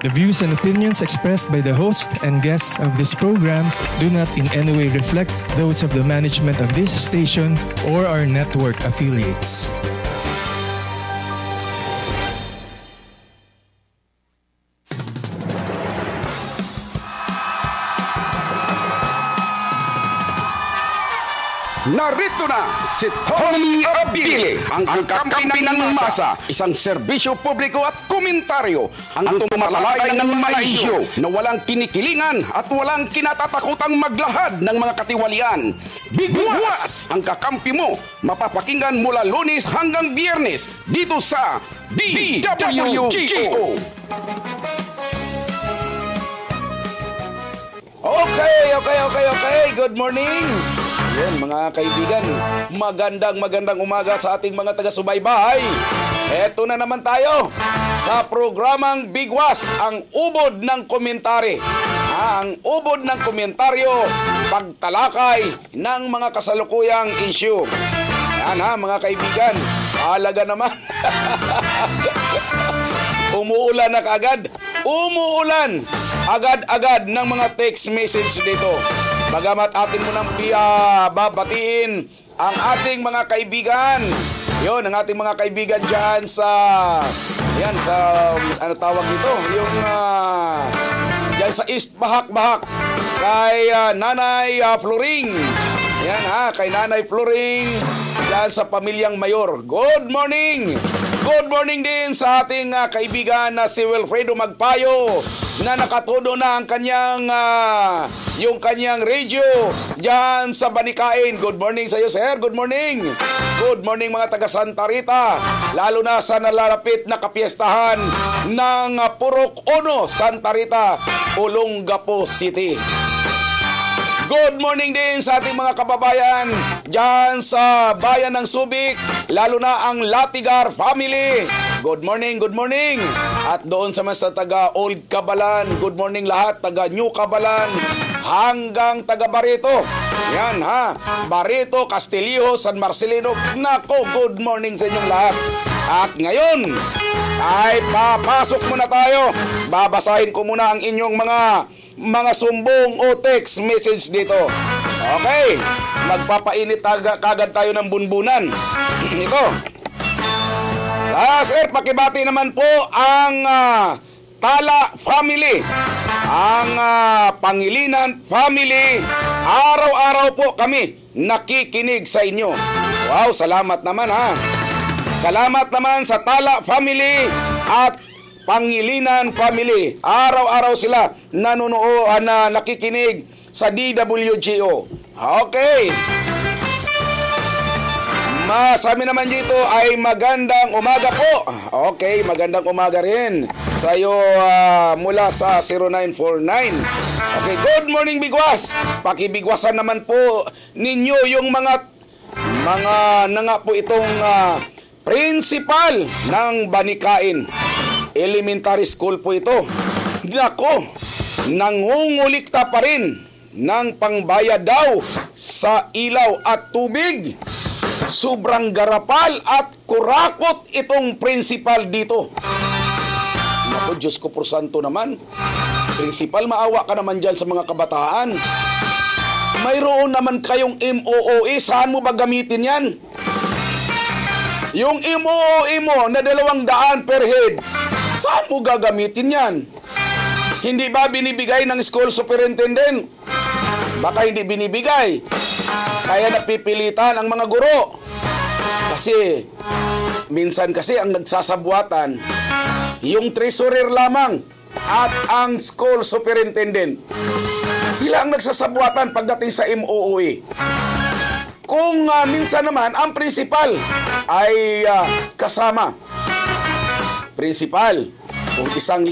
The views and opinions expressed by the host and guests of this program do not in any way reflect those of the management of this station or our network affiliates. Narito na si Tommy Abili, ang kakampi ng masa, isang serbisyo publiko at komentaryo, ang tumatalakay ng mga isyu na walang kinikilingan at walang kinatatakutang maglahad ng mga katiwalian. Bigwas ang kakampi mo, mapapakinggan mula Lunes hanggang Biyernes dito sa DWGO. Okay. Good morning. Yan, mga kaibigan, magandang umaga sa ating mga taga-subaybay. Eto na naman tayo sa programang Bigwas, ang ubod ng komentary. Ang ubod ng komentaryo, pagtalakay ng mga kasalukuyang issue. Yan mga kaibigan, alaga naman. Umuulan na kaagad. Umuulan agad-agad ng mga text message dito. Bagamat atin mo nang babatiin ang ating mga kaibigan. Yon, ang ating mga kaibigan dyan sa ano tawag dito? Yung dyan sa East Bahak-Bahak kay Nanay Floring. Yan kay Nanay Floring dyan sa pamilyang Mayor. Good morning! Good morning din sa ating kaibigan na si Wilfredo Magpayo na nakatudo na ang kanyang yung kanyang radio diyan sa Banikain. Good morning sa iyo, sir. Good morning. Good morning mga taga Santa Rita, lalo na sa nalalapit na kapiestahan ng Purok Ono, Santa Rita, Olongapo City. Good morning din sa ating mga kababayan dyan sa bayan ng Subic, lalo na ang Latigar family. Good morning. At doon sa mga taga Old Cabalan, good morning lahat, taga New Cabalan, hanggang taga Barito. Yan Barito, Castillo, San Marcelino. Nako, good morning sa inyong lahat. At ngayon, ay papasok muna tayo. Babasahin ko muna ang inyong mga sumbong o text message dito. Okay, magpapainit kagad tayo ng bunbunan. Ito. Sir, pakibati naman po ang Tala family, ang Pangilinan family. Araw-araw po kami nakikinig sa inyo. Wow, salamat naman Salamat naman sa Tala family at Pangilinan family. Araw-araw sila nakikinig sa DWGO. Okay. Sa amin naman dito ay magandang umaga po. Okay, magandang umaga rin sa iyo mula sa 0949. Okay, good morning Bigwas. Pakibigwasan naman po ninyo yung mga po itong principal ng Banikain Elementary School po ito. Nako, nangungulikta pa rin ng pangbayad daw sa ilaw at tubig. Sobrang garapal at kurakot itong principal dito. Naku, Diyos ko por santo naman. Principal, maawa ka naman dyan sa mga kabataan. Mayroon naman kayong MOOE. Saan mo ba gamitin yan? Yung MOOE mo na 200 per head, saan mo gagamitin yan? Hindi ba binibigay ng school superintendent? Baka hindi binibigay. Kaya napipilitan ang mga guro. Kasi, minsan kasi ang nagsasabuatan, yung treasurer lamang at ang school superintendent. Sila ang nagsasabuatan pagdating sa MOOE. Kung minsan naman, ang principal ay kasama. Principal, kung 1,000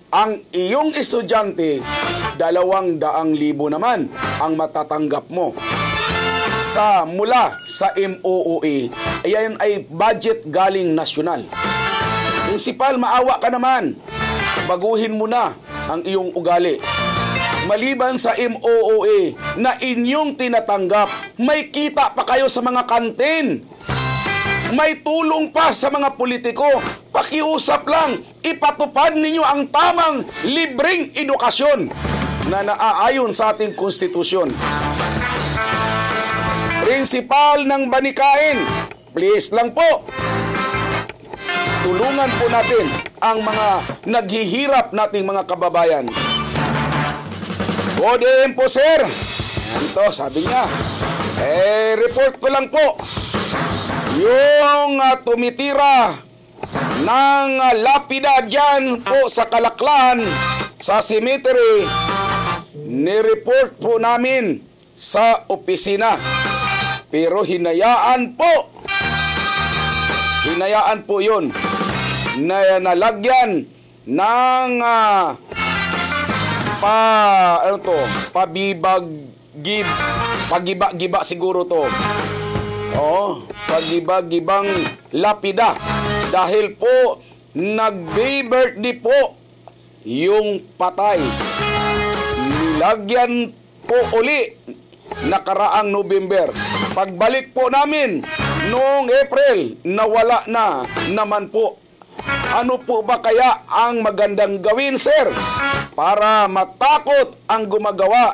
ang iyong estudyante, 200,000 naman ang matatanggap mo mula sa MOOE. Ayan ay budget galing nasyonal. Principal, maawa ka naman. Baguhin mo na ang iyong ugali. Maliban sa MOOE na inyong tinatanggap, may kita pa kayo sa mga kantin. may tulong pa sa mga politiko. Pakiusap lang, ipatupad ninyo ang tamang libreng edukasyon na naaayon sa ating konstitusyon. Prinsipal ng Banikain, please lang po, tulungan po natin ang mga naghihirap nating mga kababayan. Good evening po, sir. Ito, sabi niya, report ko lang po, yung tumitira ng lapida dyan po sa Kalaklan, sa cemetery, ni-report po namin sa opisina. Pero hinayaan po yun na nalagyan ng pagiba-giba siguro to. Pagibag-gibang lapida dahil po nag-birthday po yung patay. Nilagyan po uli nakaraang November. Pagbalik po namin noong April, nawala na naman po. Ano po ba kaya ang magandang gawin, sir, para matakot ang gumagawa?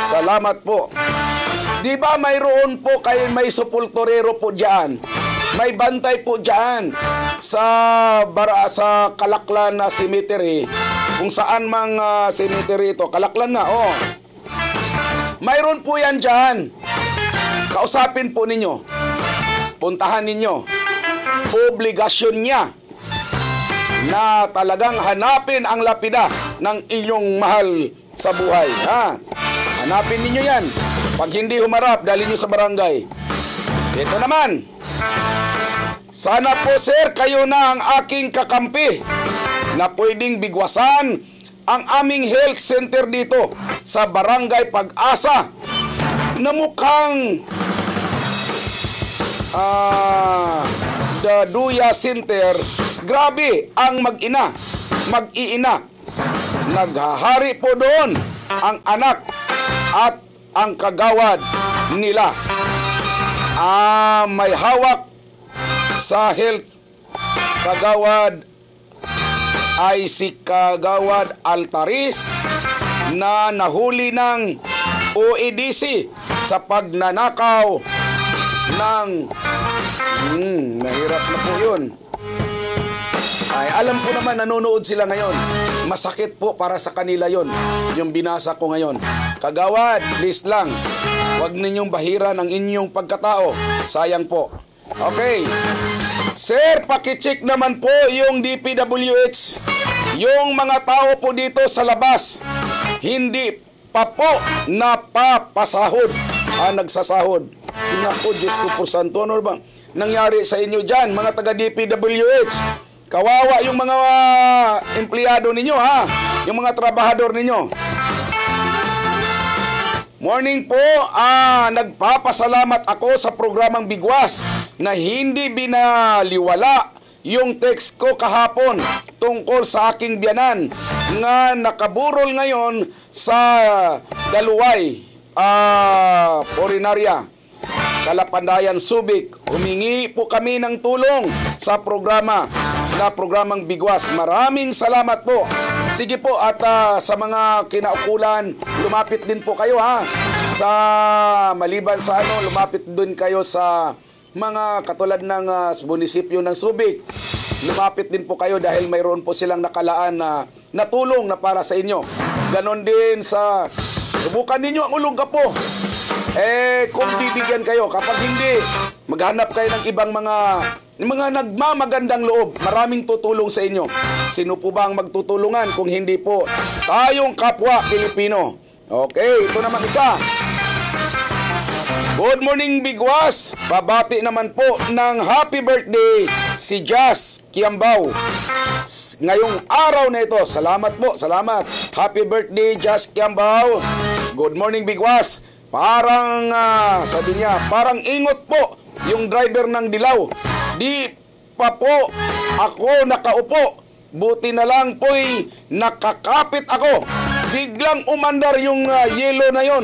Salamat po. Di ba mayroon po kayo, may sepulturero po diyan? May bantay po diyan sa Kalaklan na cemetery. Kung saan mang cemetery ito, Kalaklan na, mayroon po yan diyan. Kausapin po ninyo. Puntahan ninyo. Obligasyon niya na talagang hanapin ang lapida ng inyong mahal sa buhay. Hanapin ninyo yan. Pag hindi humarap, dali nyo sa barangay. Ito naman. Sana po, sir, kayo na ang aking kakampi na pwedeng bigwasan ang aming health center dito sa Barangay Pag-asa na mukhang Daduya Center. Grabe ang mag-iina. Naghahari po doon ang anak at ang kagawad nila. May hawak sa health kagawad ay si Kagawad Altaris na nahuli ng OEDC sa pagnanakaw ng nahirap na po yun. Ay, alam ko naman nanonood sila ngayon. Masakit po para sa kanila yon, yung binasa ko ngayon. Kagawad, please lang, huwag ninyong bahiran ang inyong pagkatao. Sayang po. Okay. Sir, pakicheck naman po yung DPWH. Yung mga tao po dito sa labas, hindi pa po napapasahod. Nagsasahod. Naku, Diyos ko po santo, ano ba nangyari sa inyo dyan, mga taga-DPWH? Kawawa yung mga empleyado ninyo, yung mga trabahador ninyo. Morning po, nagpapasalamat ako sa programang Bigwas na hindi binaliwala yung text ko kahapon tungkol sa aking biyanan nga nakaburol ngayon sa Daluway, Porinarya, Kalapandayan, Subic. Humingi po kami ng tulong sa programang Bigwas. Maraming salamat po. Sige po, at sa mga kinaukulan, lumapit din po kayo sa maliban sa lumapit din kayo sa mga katulad ng munisipyo ng Subic. Lumapit din po kayo dahil mayroon po silang nakalaan na tulong na para sa inyo. Ganon din sa subukan ninyo ang Olongapo. Kung bibigyan kayo, kapag hindi, maghanap kayo ng ibang mga nagmamagandang loob. Maraming tutulong sa inyo. Sino po ba ang magtutulungan kung hindi po tayong kapwa Pilipino? Okay, ito naman isa. Good morning, Bigwas. Babati naman po ng happy birthday si Jazz Kiambao. Ngayong araw na ito, salamat po, salamat. Happy birthday, Jazz Kiambao. Good morning, Bigwas. Parang, sabi niya, parang ingot po yung driver ng Dilaw. Di pa po ako nakaupo. Buti na lang po'y nakakapit ako. Biglang umandar yung yellow na yon.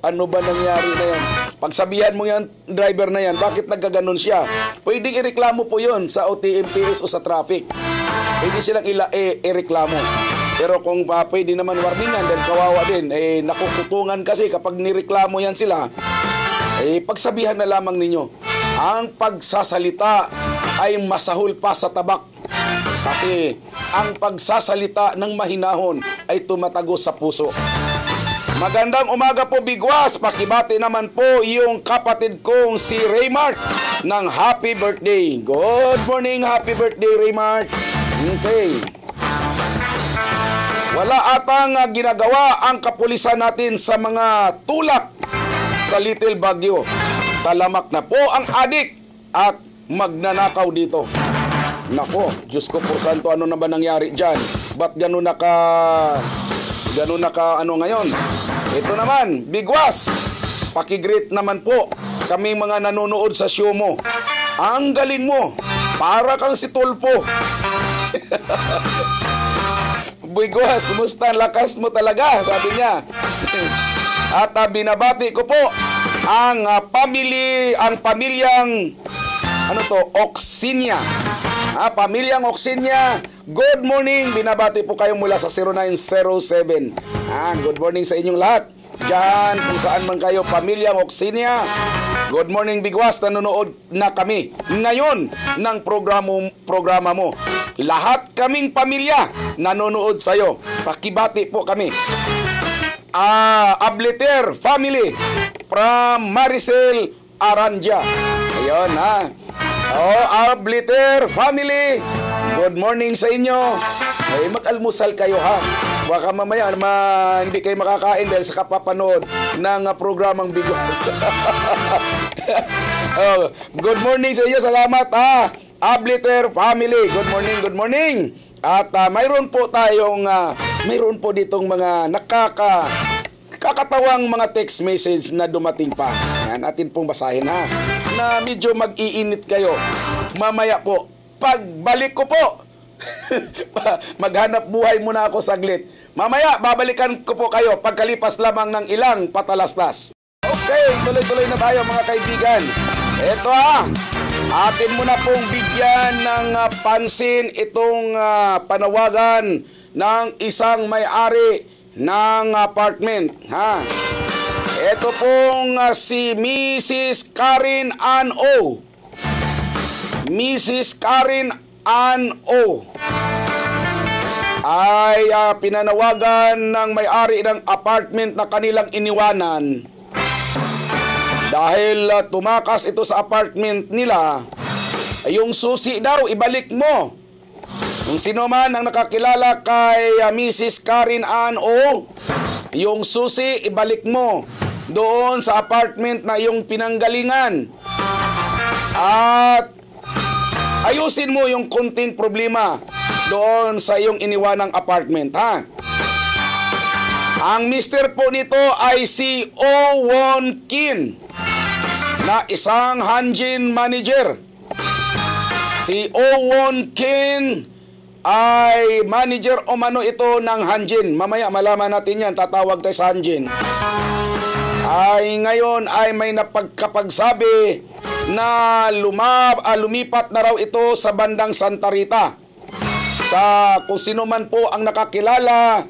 Ano ba nangyari na yan? Pagsabihan mo yan, driver na yan, bakit nagkaganon siya? Pwedeng ireklamo po yun sa OTMPS o sa traffic. Pwede silang ireklamo. Pero kung pwede naman warningan, dahil kawawa din, nakukutungan kasi kapag nireklamo yan sila, pagsabihan na lamang ninyo. Ang pagsasalita ay masahol pa sa tabak. Kasi ang pagsasalita ng mahinahon ay tumatagos sa puso. Magandang umaga po, Bigwas. Pakibati naman po yung kapatid kong si Raymart ng happy birthday. Good morning, happy birthday, Raymart. Okay. Wala atang ginagawa ang kapulisan natin sa mga tulak sa Little Baguio. Talamak na po ang adik at magnanakaw dito. Nako, Diyos ko po santo, ano na ba nangyari dyan? Ba't gano'n ano ngayon? Ito naman, Bigwas, pakigreet naman po kami mga nanonood sa show mo. Ang galing mo, para kang si Tulpo. Bigwas, musta, lakas mo talaga, sabi niya. At binabati ko po ang pamilyang Oxinia. Pamilyang Oxinia, good morning. Binabati po kayo mula sa 0907. Good morning sa inyong lahat. Diyan, kung saan man kayo, pamilyang Oxinia. Good morning, Bigwas. Nanonood na kami ngayon ng programa mo. Lahat kaming pamilya nanonood sa'yo. Pakibati po kami. Abliter family from Maricel Aranja. Ayun, Abliter family, good morning sa inyo. Mag-almusal kayo, ha. Baka mamaya hindi kayo makakain dahil sa kapapanood ng programang Bigwas. Good morning sa inyo, salamat, Abliter family, good morning, good morning. At mayroon po ditong mga kakatawang mga text message na dumating pa. Yan, atin pong basahin, ha. Na medyo mag-iinit kayo. Mamaya po, pagbalik ko po, maghanap buhay muna ako saglit. Mamaya, babalikan ko po kayo pagkalipas lamang ng ilang patalastas. Okay, tuloy-tuloy na tayo, mga kaibigan. Ito, atin mo na pong bigyan ng pansin itong panawagan ng isang may-ari ng apartment, ha. Ito pong si Mrs. Karen Ann O. Mrs. Karen Ann O ay pinanawagan ng may-ari ng apartment na kanilang iniwanan dahil tumakas ito sa apartment nila. Yung susi daw, ibalik mo. Kung sino man ang nakakilala kay Mrs. Karen Ann O, yung susi, ibalik mo doon sa apartment na iyong pinanggalingan. At ayusin mo yung konting problema doon sa iyong iniwanang apartment, ha? Ang mister po nito ay si Owon Kin, na isang Hanjin manager. Si Owon Kin ay manager o mano ito ng Hanjin. Mamaya malaman natin yan, tatawag tayo sa Hanjin. Ay ngayon ay may napagkapagsabi na lumipat na raw ito sa bandang Santa Rita. Sa kung sino man po ang nakakilala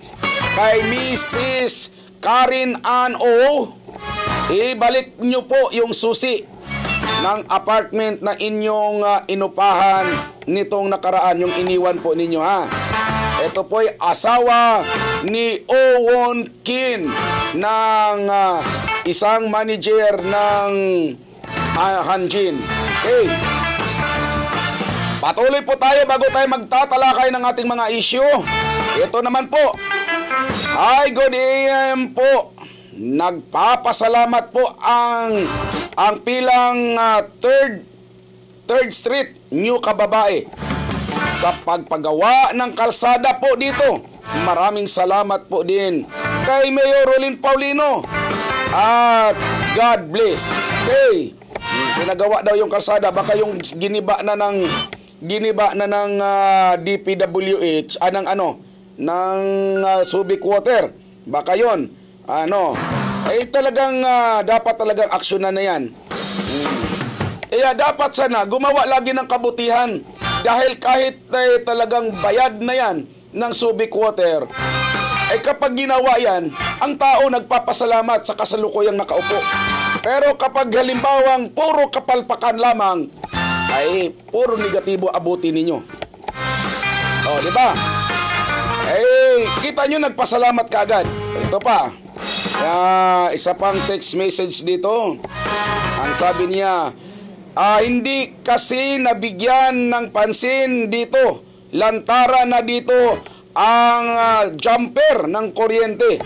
kay Mrs. Karen Ann O, ibalik nyo po yung susi ng apartment na inyong inupahan nitong nakaraan, yung iniwan po ninyo, ha. Ito po ay asawa ni Owon Kin ng isang manager ng Hanjin. Okay. Patuloy po tayo bago tayo magtatalakay ng ating mga issue. Ito naman po. Hi, good AM po. Nagpapasalamat po ang pilang Third Street, New Kababae, sa pagpagawa ng kalsada po dito. Maraming salamat po din kay Mayor Rolin Paulino. At God bless. Okay. Pinagawa daw yung kalsada. Baka yung giniba na ng DPWH ng Subic Water. Baka yon. ay talagang dapat talagang aksyonan na yan. Kaya dapat sana gumawa lagi ng kabutihan dahil kahit talagang bayad na yan ng Subic Water, ay kapag ginawa yan, ang tao nagpapasalamat sa kasalukuyang nakaupo. Pero kapag halimbawang puro kapalpakan lamang, ay puro negatibo abutin ninyo. O, di ba? Kita nyo nagpasalamat kaagad. Ito pa. Isa pang text message dito. Ang sabi niya, hindi kasi nabigyan ng pansin dito. Lantara na dito ang jumper ng kuryente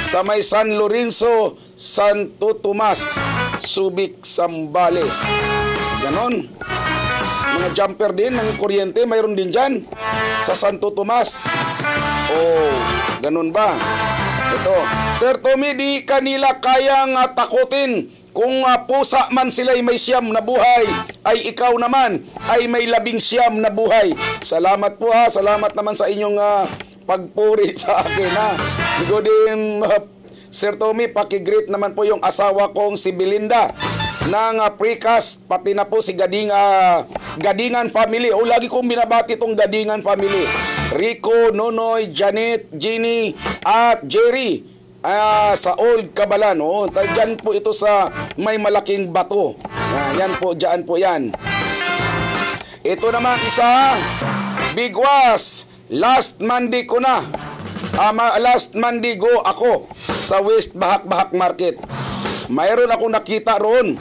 sa may San Lorenzo, Santo Tomas, Subic, Zambales. Ganon. Mga jumper din ng kuryente, mayroon din dyan sa Santo Tomas. Oh, ganun ba? Ito, Sir Tommy, di kanila kayang takutin. Kung pusa man sila'y may siyam na buhay, ay ikaw naman ay may 11 na buhay. Salamat po salamat naman sa inyong pagpuri sa akin Good din, Sir Tommy, pakigreet naman po yung asawa kong si Belinda ng Precast, pati na po si Gadingan family. Lagi kong binabati itong Gadingan family. Rico, Nonoy, Janet, Ginny, at Jerry. Sa Old Cabalan. Dyan po ito sa may malaking bato. Yan po, dyan po yan. Ito naman isa, Bigwas. Last Monday ko na. Last Monday go ako sa West Bahak-Bahak Market. Mayroon akong nakita roon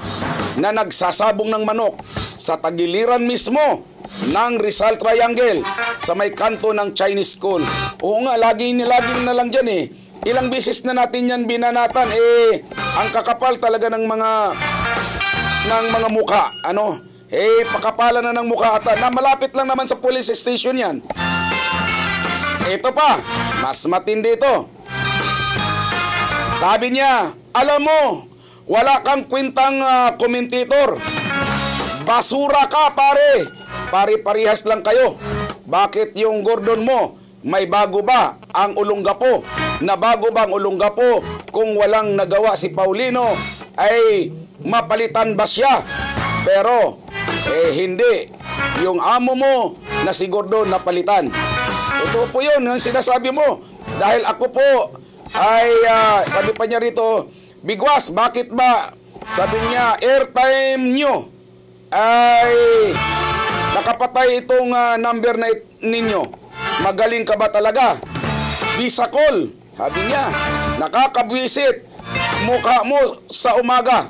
na nagsasabong ng manok sa tagiliran mismo ng Rizal Triangle sa may kanto ng Chinese School. Oo nga, laging na lang dyan Ilang beses na natin yan binanatan. Ang kakapal talaga ng mga mukha. Pakapalan na ng mukha ata. Na malapit lang naman sa police station yan. Ito pa, mas matindi ito. Sabi niya, alam mo, wala kang kwentang komentator. Basura ka, pare. Pare-parihas lang kayo. Bakit yung Gordon mo, may bago ba ang Olongapo? Na bago bang Olongapo kung walang nagawa si Paulino ay mapalitan ba siya? Pero hindi. Yung amo mo na si Gordon napalitan. Ito po yun ang sinasabi mo. Dahil ako po ay sabi pa niya rito, Bigwas, bakit ba? Sabi niya, airtime nyo ay nakapatay itong number na ninyo. Magaling ka ba talaga? Visa call. Sabi niya, nakakabwisit. Mukha mo sa umaga.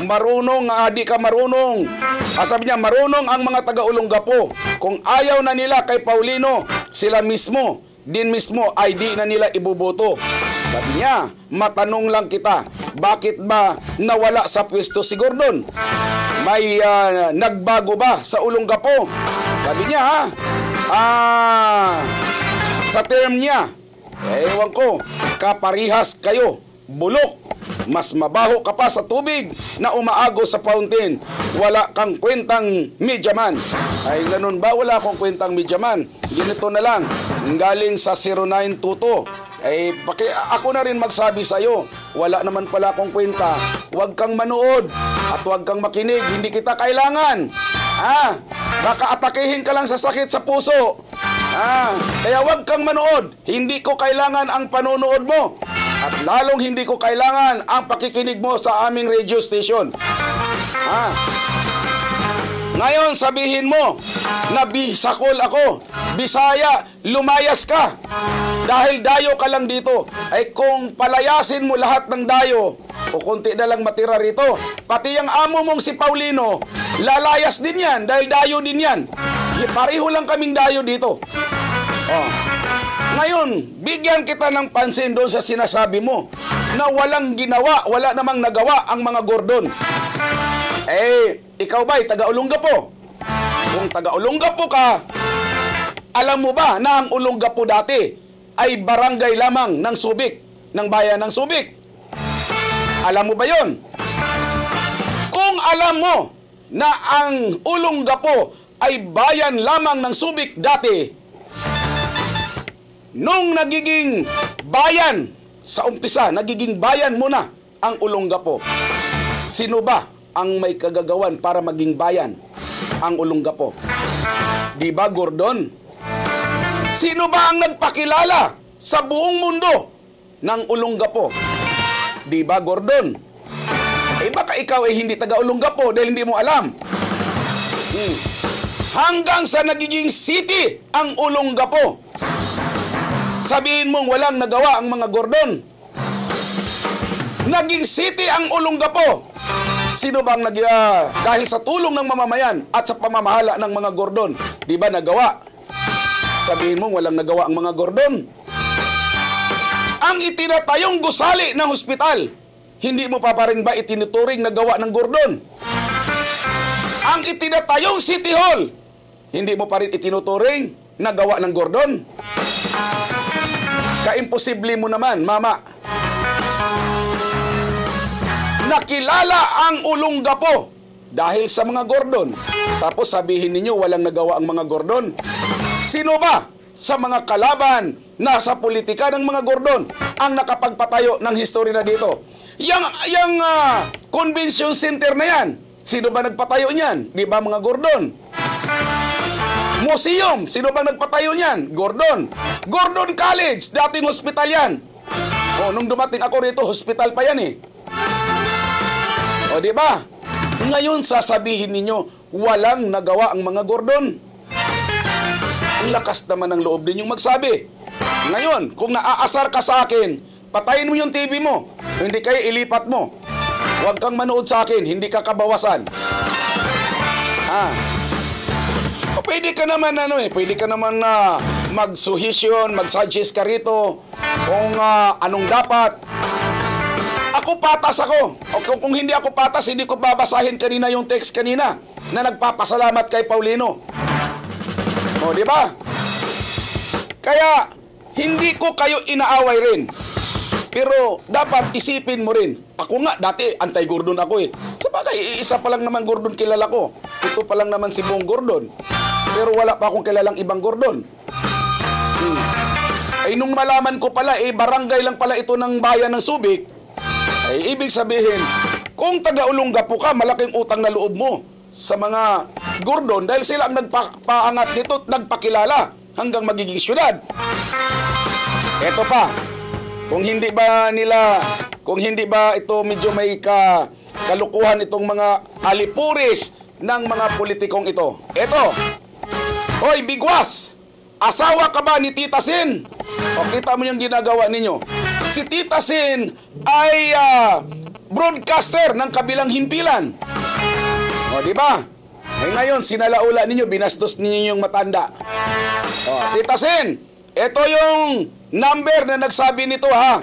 Marunong, di ka marunong. Sabi niya, marunong ang mga taga-Olongapo. Kung ayaw na nila kay Paulino, sila mismo, din mismo, ay di na nila ibuboto. Sabi niya, matanong lang kita, bakit ba nawala sa pwesto si Gordon? May nagbago ba sa Olongapo? Sabi niya, sa term niya, ewan ko, kaparihas kayo, bulok. Mas mabaho ka pa sa tubig na umaago sa fountain. Wala kang kwentang medyaman. Ay, ganun ba? Wala akong kwentang medyaman. Ganito na lang. Galing sa 0922. Ako na rin magsabi sa'yo. Wala naman pala akong kwenta. Huwag kang manood at huwag kang makinig. Hindi kita kailangan. Baka atakihin ka lang sa sakit sa puso. Kaya huwag kang manood. Hindi ko kailangan ang panonood mo. At lalong hindi ko kailangan ang pakikinig mo sa aming radio station. Ngayon sabihin mo na Bisakol ako, Bisaya, lumayas ka. Dahil dayo ka lang dito. Ay kung palayasin mo lahat ng dayo, o konti na lang matira rito, pati yung amo mong si Paulino, lalayas din yan dahil dayo din yan. Pareho lang kaming dayo dito. Ngayon, bigyan kita ng pansin doon sa sinasabi mo na walang ginawa, wala namang nagawa ang mga Gordon. Ikaw ba'y taga-Olongapo? Kung taga-Olongapo ka, alam mo ba na ang Olongapo dati ay barangay lamang ng Subic, ng bayan ng Subic? Alam mo ba yon? Kung alam mo na ang Olongapo ay bayan lamang ng Subic dati, nung nagiging bayan, sa umpisa, nagiging bayan muna ang Olongapo. Sino ba ang may kagagawan para maging bayan ang Olongapo? Di ba, Gordon? Sino ba ang nagpakilala sa buong mundo ng Olongapo? Di ba, Gordon? Eh baka ikaw ay hindi taga-Olongapo dahil hindi mo alam. Hanggang sa nagiging city ang Olongapo. Sabihin mong walang nagawa ang mga Gordon. Naging city ang Olongapo. Sino bang dahil sa tulong ng mamamayan at sa pamamahala ng mga Gordon, di ba nagawa? Sabihin mong walang nagawa ang mga Gordon. Ang itinatayong gusali ng hospital, hindi mo pa rin ba itinuturing na gawa ng Gordon? Ang itinatayong City Hall, hindi mo pa rin itinuturing na gawa ng Gordon? Kaimposible mo naman, Mama. Nakilala ang Olongapo dahil sa mga Gordon. Tapos sabihin ninyo walang nagawa ang mga Gordon. Sino ba sa mga kalaban na sa politika ng mga Gordon ang nakapagpatayo ng history na dito? Yang convention center na yan, sino ba nagpatayo niyan? Di ba mga Gordon? Museum, sino ba nagpatayo niyan? Gordon. Gordon College, dating hospital yan. Nung dumating ako rito, hospital pa yan eh. O di ba? Ngayon sasabihin ninyo, walang nagawa ang mga Gordon. Ang lakas naman ng loob ninyong magsabi. Ngayon, kung naaasar ka sa akin, patayin mo yung TV mo. Hindi kaya ilipat mo. Huwag kang manood sa akin, hindi ka kabawasan. Pwede ka naman pwede ka naman mag-suhesyon, mag-suggest ka rito kung anong dapat. Ako patas ako. O kung hindi ako patas, hindi ko babasahin kanina yung text kanina na nagpapasalamat kay Paulino. O, di ba? Kaya, hindi ko kayo inaaway rin. Pero, dapat isipin mo rin. Ako nga, dati, anti-Gordon ako eh. Sabagay, isa pa lang naman Gordon kilala ko. Ito pa lang naman si Bong Gordon. Pero wala pa akong kilalang ibang Gordon. Ay, nung malaman ko pala, barangay lang pala ito ng bayan ng Subic, ay ibig sabihin, kung taga-Olongapo ka, malaking utang na loob mo sa mga Gordon dahil sila ang nagpaangat nito at nagpakilala hanggang magiging syudad. Eto pa, kung hindi ba ito medyo may kalukuhan itong mga alipuris ng mga politikong ito. Eto, hoy Bigwas, asawa ka ba ni Tita Sin? O kita mo yung ginagawa ninyo. Si Tita Sin ay broadcaster ng kabilang himpilan. O, di ba? Eh ngayon, sinalaula ninyo, binastos ninyo yung matanda. O, Tita Sin, ito yung number na nagsabi nito ha.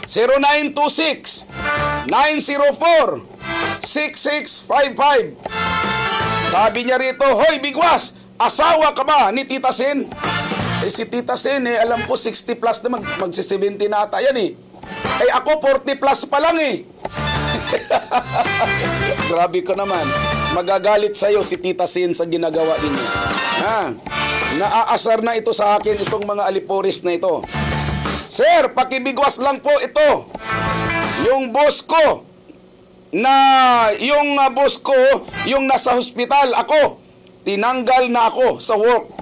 0926-904-6655. Sabi niya rito, hoy Bigwas, asawa ka ba ni Tita Sin? Si Tita Sin, alam ko 60 plus na magsi-70 na ata yan eh. Ako 40 plus pa lang eh. Grabe ko naman. Magagalit sa'yo si Tita Sin sa ginagawa ninyo. Naaasar na ito sa akin, itong mga alipuris na ito. Sir, pakibigwas lang po ito. Yung boss ko, yung nasa hospital, ako, tinanggal na ako sa work.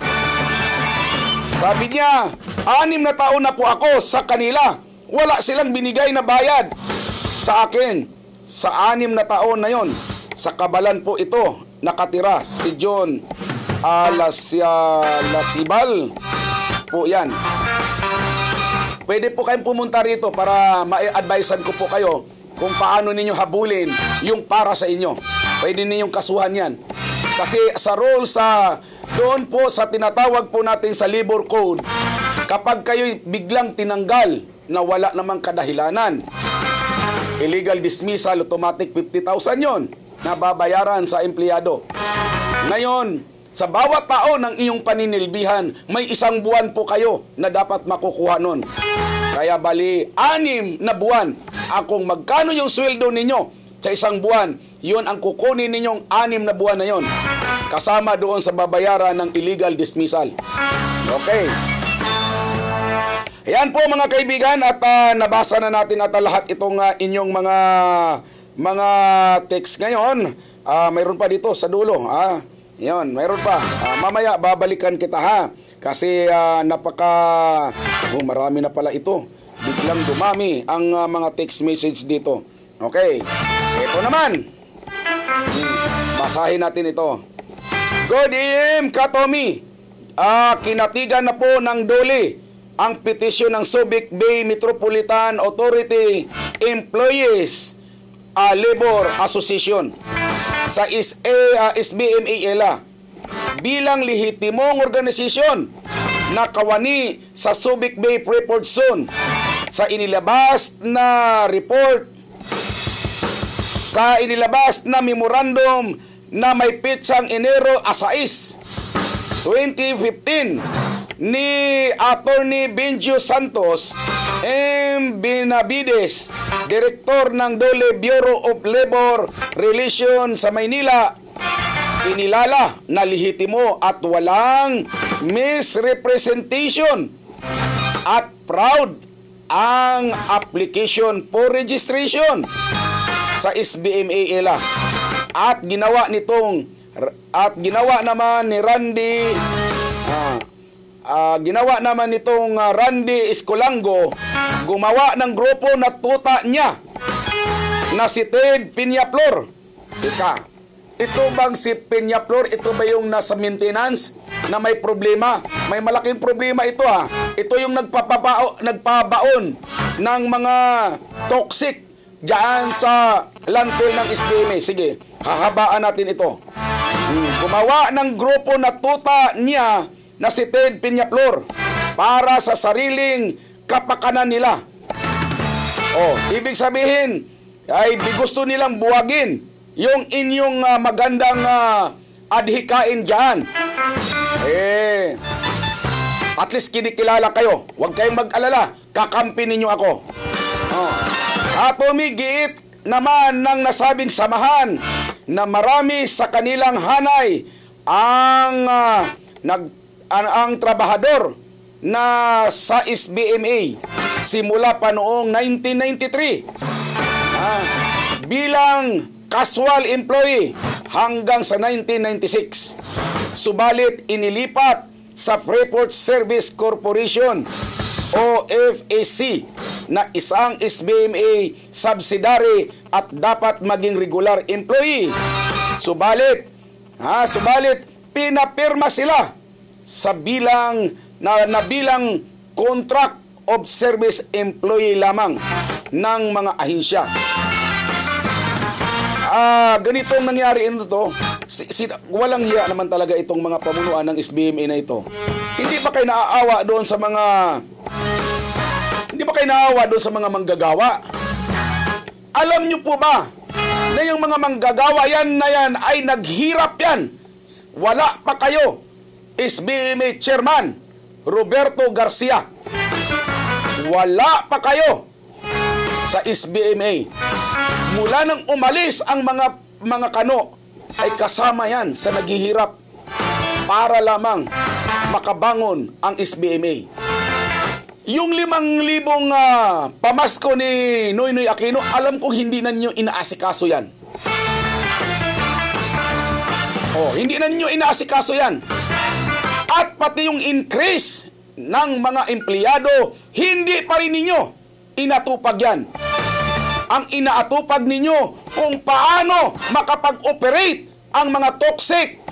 Sabi niya, 6 na taon na po ako sa kanila. Wala silang binigay na bayad sa akin. Sa 6 na taon na yon, sa Kabalan po ito nakatira si John Lasibal po yan. Pwede po kayong pumunta rito para ma-advisean ko po kayo kung paano ninyo habulin yung para sa inyo. Pwede ninyong kasuhan yan. Kasi sa rules doon po sa tinatawag po natin sa labor code, kapag kayo biglang tinanggal na wala namang kadahilanan, illegal dismissal, automatic 50,000 yon na babayaran sa empleyado. Ngayon, sa bawat taon ng iyong paninilbihan, may 1 buwan po kayo na dapat makukuha nun. Kaya bali, 6 na buwan. Kung magkano yung sweldo ninyo sa 1 buwan, yun ang kukunin ninyong 6 na buwan na yon. Kasama doon sa babayaran ng illegal dismissal. Okay. Ayan po mga kaibigan, at nabasa na natin at lahat itong inyong mga text ngayon. Mayroon pa dito sa dulo. Yan, mayroon pa. Mamaya babalikan kita ha. Kasi marami na pala ito. Biglang dumami ang mga text message dito. Okay. Ito naman. Basahin natin ito. Good evening, Katomi. Kinatigan na po ng DOLE ang petisyon ng Subic Bay Metropolitan Authority Employees Labor Association sa SBMA bilang lehitimong organisasyon na kawani sa Subic Bay Freeport Zone sa inilabas na report, sa inilabas na memorandum na may pitsang Enero 6, 2015 ni Attorney Benjo Santos M. Benavides, Direktor ng DOLE Bureau of Labor Relations sa Maynila, inilala na lehitimo at walang misrepresentation at proud ang application for registration sa SBMA at ginawa naman nitong Randy Escolango gumawa ng grupo na tuta niya na si Ted Peñaflor. Ito bang si Peñaflor, ito ba yung nasa maintenance na may problema? May malaking problema ito ha. Ito yung nagpabaon ng mga toxic diyan sa landfill ng SBMA. Sige, hahabaan natin ito. Gumawa ng grupo na tuta niya na si Ted Peñaflor para sa sariling kapakanan nila. Ibig sabihin ay gusto nilang buwagin yung inyong magandang adhikain dyan. At least kinikilala kayo. Huwag kayong mag-alala. Kakampi ninyo ako. Tumigiit naman ng nasabing samahan na marami sa kanilang hanay ang trabahador na sa SBMA simula pa noong 1993 bilang casual employee hanggang sa 1996. Subalit inilipat sa Freeport Service Corporation o FAC na isang SBMA subsidiary at dapat maging regular employees. Subalit pinapirma sila sa bilang contract of service employee lamang ng mga ahensya. Ganito ang nangyari ito. Walang hiya naman talaga itong mga pamunuan ng SBMA na ito. Hindi ba kayo naaawa doon sa mga manggagawa? Alam niyo po ba na yung mga manggagawa yan ay naghirap yan? Wala pa kayo SBMA Chairman Roberto Garcia. Wala pa kayo sa SBMA. Mula nang umalis ang mga kano ay kasama yan sa naghihirap para lamang makabangon ang SBMA. Yung 5,000 pamasko ni Noynoy Aquino, alam kong hindi na ninyo inaasikaso yan. Hindi na ninyo inaasikaso yan. At pati yung increase ng mga empleyado, hindi pa rin ninyo inatupag yan. Ang inaatupag ninyo kung paano makapag-operate ang mga toxic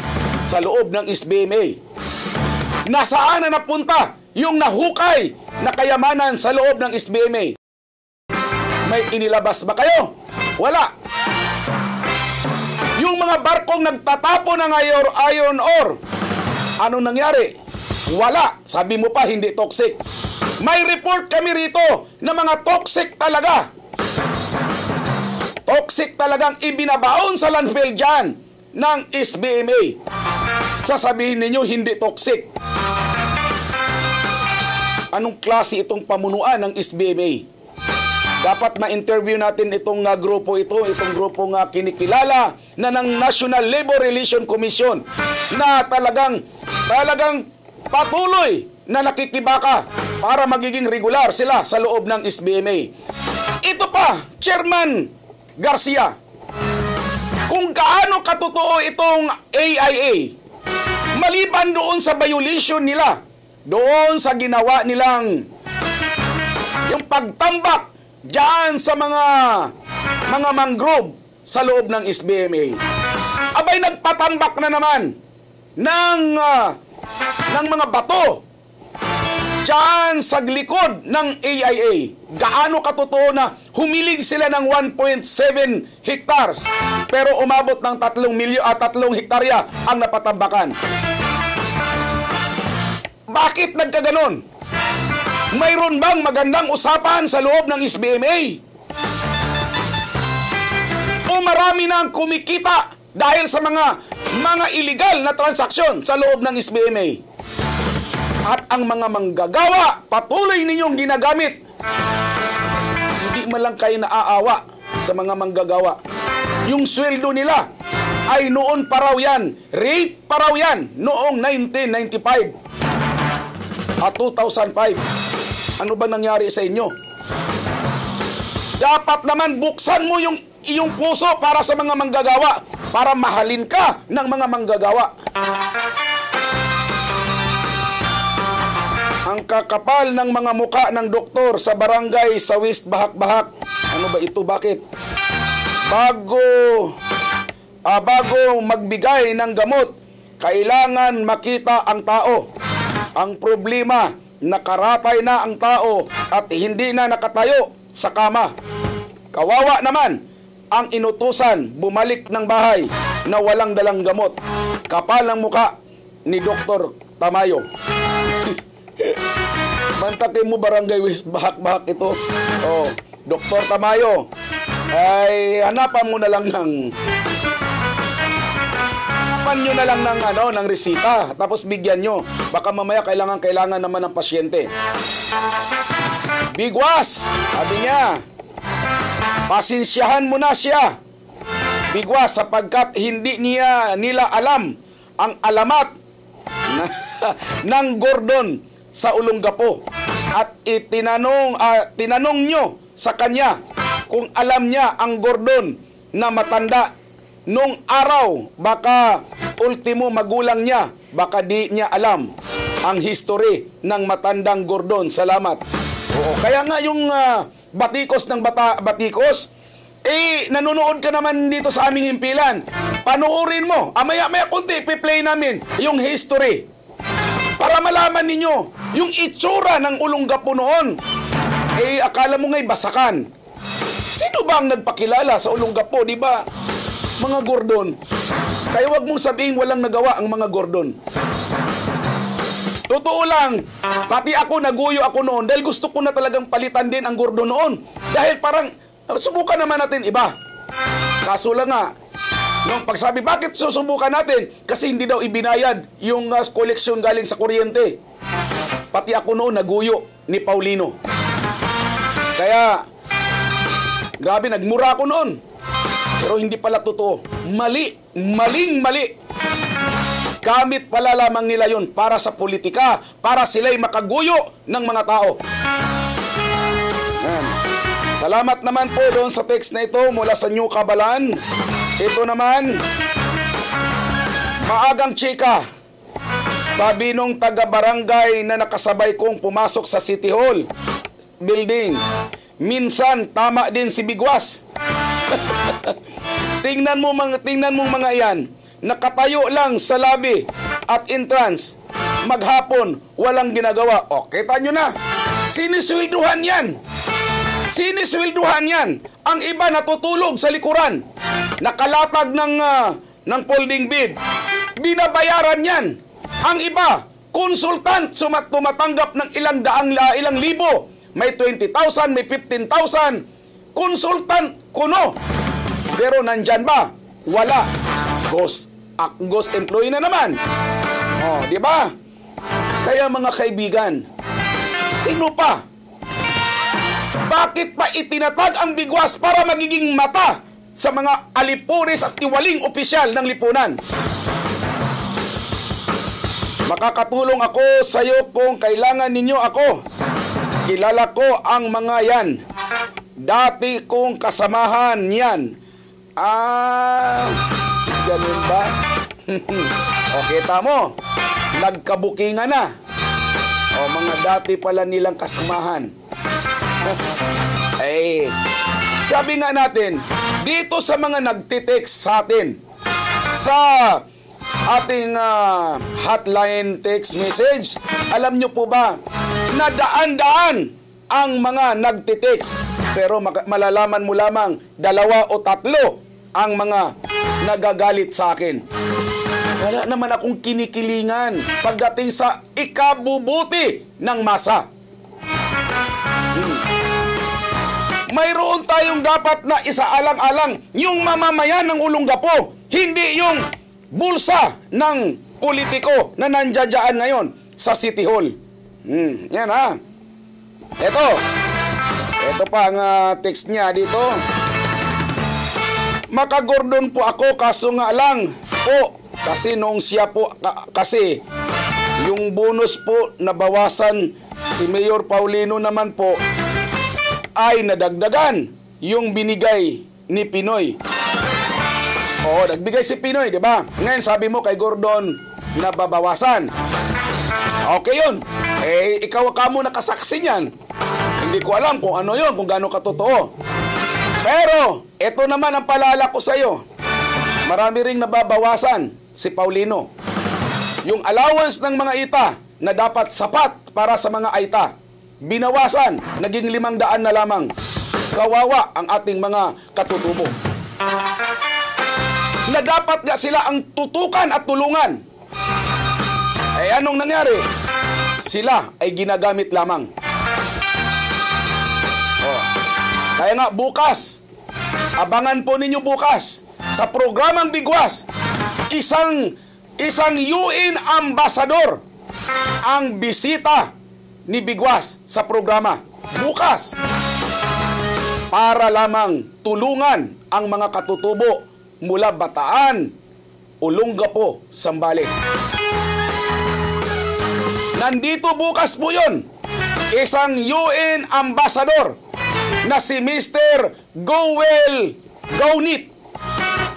sa loob ng SBMA. Nasaan na napunta yung nahukay na kayamanan sa loob ng SBMA? May inilabas ba kayo? Wala. Yung mga barkong nagtatapo ng iron ore, ano nangyari? Wala. Sabi mo pa, hindi toxic. May report kami rito na mga toxic talaga. Toxic talagang ibinabaon sa landfill dyan ng SBMA. Sasabihin ninyo, hindi toxic. Anong klase itong pamunuan ng SBMA? Dapat ma-interview natin itong grupo itong grupong kinikilala na ng National Labor Relations Commission na talagang patuloy na nakikibaka para magiging regular sila sa loob ng SBMA. Ito pa, Chairman Garcia, kung gaano katotoo itong AIA, maliban doon sa violation nila, doon sa ginawa nilang yung pagtambak diyan sa mga mangrove sa loob ng SBMA, abay nagpatambak na naman ng mga bato diyan sa likod ng AIA. Gaano katotoo na humiling sila ng 1.7 hectares pero umabot ng 3 hektarya ang napatambakan. Bakit nagkaganon? Mayroon bang magandang usapan sa loob ng SBMA? O marami nang kumikita dahil sa mga illegal na transaksyon sa loob ng SBMA? At ang mga manggagawa, patuloy ninyong ginagamit. Hindi man lang kayo naaawa sa mga manggagawa. Yung sweldo nila ay noon pa raw yan, rate pa raw yan, noong 1995 at 2005. Ano ba nangyari sa inyo? Dapat naman buksan mo yung iyong puso para sa mga manggagawa, para mahalin ka ng mga manggagawa. Ang kakapal ng mga muka ng doktor sa barangay sa West Bahak-Bahak. Ano ba ito? Bakit? Bago magbigay ng gamot, kailangan makita ang tao. Ang problema, nakaratay na ang tao at hindi na nakatayo sa kama. Kawawa naman ang inutusan bumalik ng bahay na walang dalang gamot. Kapal ng muka ni Dr. Tamayo. Mantakin mo barangay West Bahak-Bahak ito. Oh, Dr. Tamayo, ay hanapan mo na lang ng ng resita, tapos bigyan nyo. Baka mamaya kailangan naman ng pasyente. Bigwas, sabi niya, pasensyahan mo na siya, Bigwas, sapagkat hindi nila alam ang alamat ng Gordon sa Olongapo. At tinanong nyo sa kanya kung alam niya ang Gordon na matanda nung araw. Baka ultimo magulang niya, baka di niya alam ang history ng matandang Gordon. Salamat. Oo, kaya nga yung batikos ng batikos, nanonood ka naman dito sa aming himpilan. Panoorin mo. Maya-maya kunti, piplay namin yung history. Para malaman ninyo yung itsura ng Olongapo noon. Akala mo nga'y basakan. Sino ba ang nagpakilala sa Olongapo, di ba? Mga Gordon. Kaya wag mong sabihin walang nagawa ang mga Gordon. Totoo lang, pati ako naguyo ako noon dahil gusto ko na talagang palitan din ang Gordon noon. Dahil parang, subukan naman natin iba. Kaso lang nga, nung pagsabi, bakit susubukan natin? Kasi hindi daw ibinayad yung koleksyon galing sa kuryente. Pati ako noon naguyo ni Paulino. Kaya, grabe, nagmura ako noon. Pero hindi pala totoo. Maling-mali. Gamit pala lamang nila yun para sa politika, para sila'y makaguyo ng mga tao. Yan. Salamat naman po doon sa text na ito mula sa New Cabalan. Ito naman, maagang chika. Sabi nung taga-barangay na nakasabay kong pumasok sa City Hall building, minsan tama din si Bigwas. tingnan mo mga yan, nakatayo lang sa lobby at entrance, maghapon walang ginagawa. O, kita nyo na, siniswelduhan yan. Ang iba natutulog sa likuran, nakalatag ng folding bed, binabayaran yan. Ang iba, konsultant, tumatanggap ng ilang libo, may 20,000, may 15,000, konsultant, kuno. Pero nandyan ba? Wala. Ghost employee na naman. Oh, di ba? Kaya mga kaibigan, sino pa? Bakit pa itinatag ang Bigwas para magiging mata sa mga alipuris at tiwaling opisyal ng lipunan? Makakatulong ako sa iyo kung kailangan ninyo ako. Kilala ko ang mga yan. Dati kong kasamahan yan. Ganun ba? O, kita mo. Nagkabukingan na. O, mga dati pala nilang kasamahan. Eh, sabi nga natin, dito sa mga nagtitext sa atin, sa ating hotline text message, alam nyo po ba, na daan-daan ang mga nagtitext. Pero malalaman mo lamang 2 o 3 ang mga nagagalit sa akin. Wala naman akong kinikilingan pagdating sa ikabubuti ng masa. Mayroon tayong dapat na isaalang-alang yung mamamayan ng Olongapo, hindi yung bulsa ng politiko na nandiyan ngayon sa City Hall. Yan ha. Ito pa ang text niya dito. Makagordon po ako, kaso nga lang po, kasi noong siya po, kasi yung bonus po nabawasan, si Mayor Paulino naman po ay nadagdagan yung binigay ni Pinoy. Oo, nagbigay si Pinoy, di ba? Ngayon sabi mo kay Gordon nababawasan. Okay yun. Eh, ikaw ka mo nakasaksi niyan. Hindi ko alam kung ano yun, kung gaano katotoo. Pero, ito naman ang palala ko sa iyo. Marami ring nababawasan si Paulino. Yung allowance ng mga ita na dapat sapat para sa mga aita, binawasan, naging 500 na lamang. Kawawa ang ating mga katutubo. Na dapat nga sila ang tutukan at tulungan. Eh anong nangyari? Sila ay ginagamit lamang. Kaya nga bukas, abangan po ninyo bukas sa programang Bigwas, isang UN ambassador ang bisita ni Bigwas sa programa bukas para lamang tulungan ang mga katutubo mula Bataan, Olongapo, Zambales. Nandito bukas po yun, isang UN ambassador na si Mr. Goel Gaunit.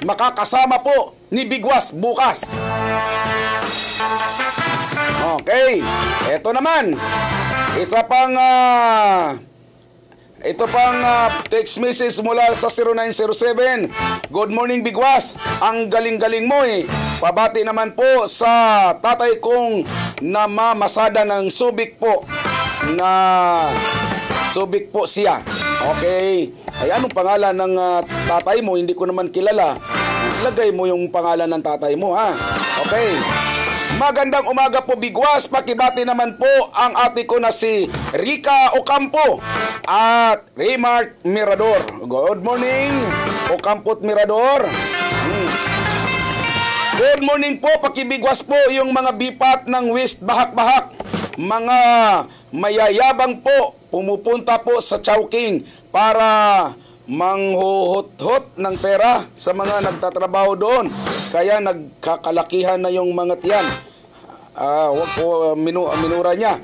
Makakasama po ni Bigwas bukas. Okay, ito naman. Ito pang text message mula sa 0907. Good morning, Bigwas. Ang galing-galing mo eh. Pabati naman po sa tatay kong namamasada ng Subic po. Subic po siya. Okay. Ay, anong pangalan ng tatay mo? Hindi ko naman kilala. Lagay mo yung pangalan ng tatay mo, ha? Okay. Magandang umaga po, Bigwas. Pakibati naman po ang ate ko na si Rica Ocampo at Raymart Mirador. Good morning, Ocampo at Mirador. Good morning po, pakibigwas po yung mga bipat ng West Bahak-Bahak. Mga mayayabang po, pumupunta po sa Chowking para manghuhot-hot ng pera sa mga nagtatrabaho doon. Kaya nagkakalakihan na yung mga tiyan. Wag po minura niya.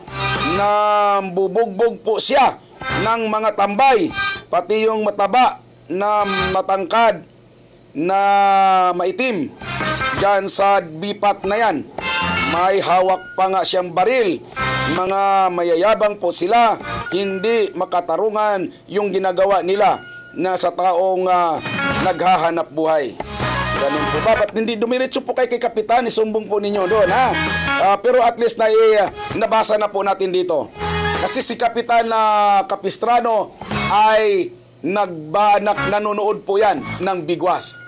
Nambubugbog po siya ng mga tambay. Pati yung mataba na matangkad na maitim. Diyan sa bipat na yan. May hawak pa nga siyang baril. Mga mayayabang po sila. Hindi makatarungan yung ginagawa nila na sa taong naghahanap buhay. Ganun po ba? Ba't hindi dumiretso po kay Kapitan? Isumbong po ninyo doon, ha? Pero at least nabasa na po natin dito. Kasi si Kapitan Capistrano ay nanonood po yan ng Bigwas.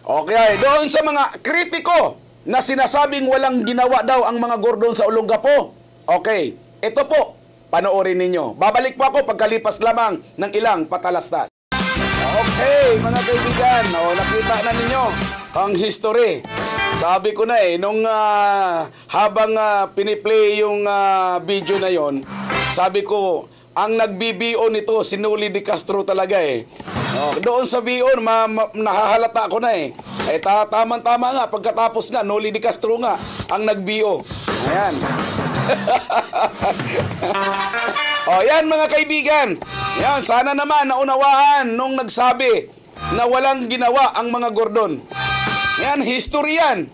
Okay, doon sa mga kritiko na sinasabing walang ginawa daw ang mga Gordon sa Olongapo. Okay, ito po, panoorin ninyo. Babalik po ako pagkalipas lamang ng ilang patalastas. Okay, mga kaibigan, nakita na ninyo ang history. Sabi ko na nung habang piniplay yung video na yon, sabi ko, ang nag-BBO nito, si Noli de Castro talaga doon sa BO, nahahalata ko na Tama-tama nga, pagkatapos nga, Noli de Castro nga ang nag-BO. Ayan. O, yan mga kaibigan. Yan, sana naman naunawaan nung nagsabi na walang ginawa ang mga Gordon. Yan, history yan.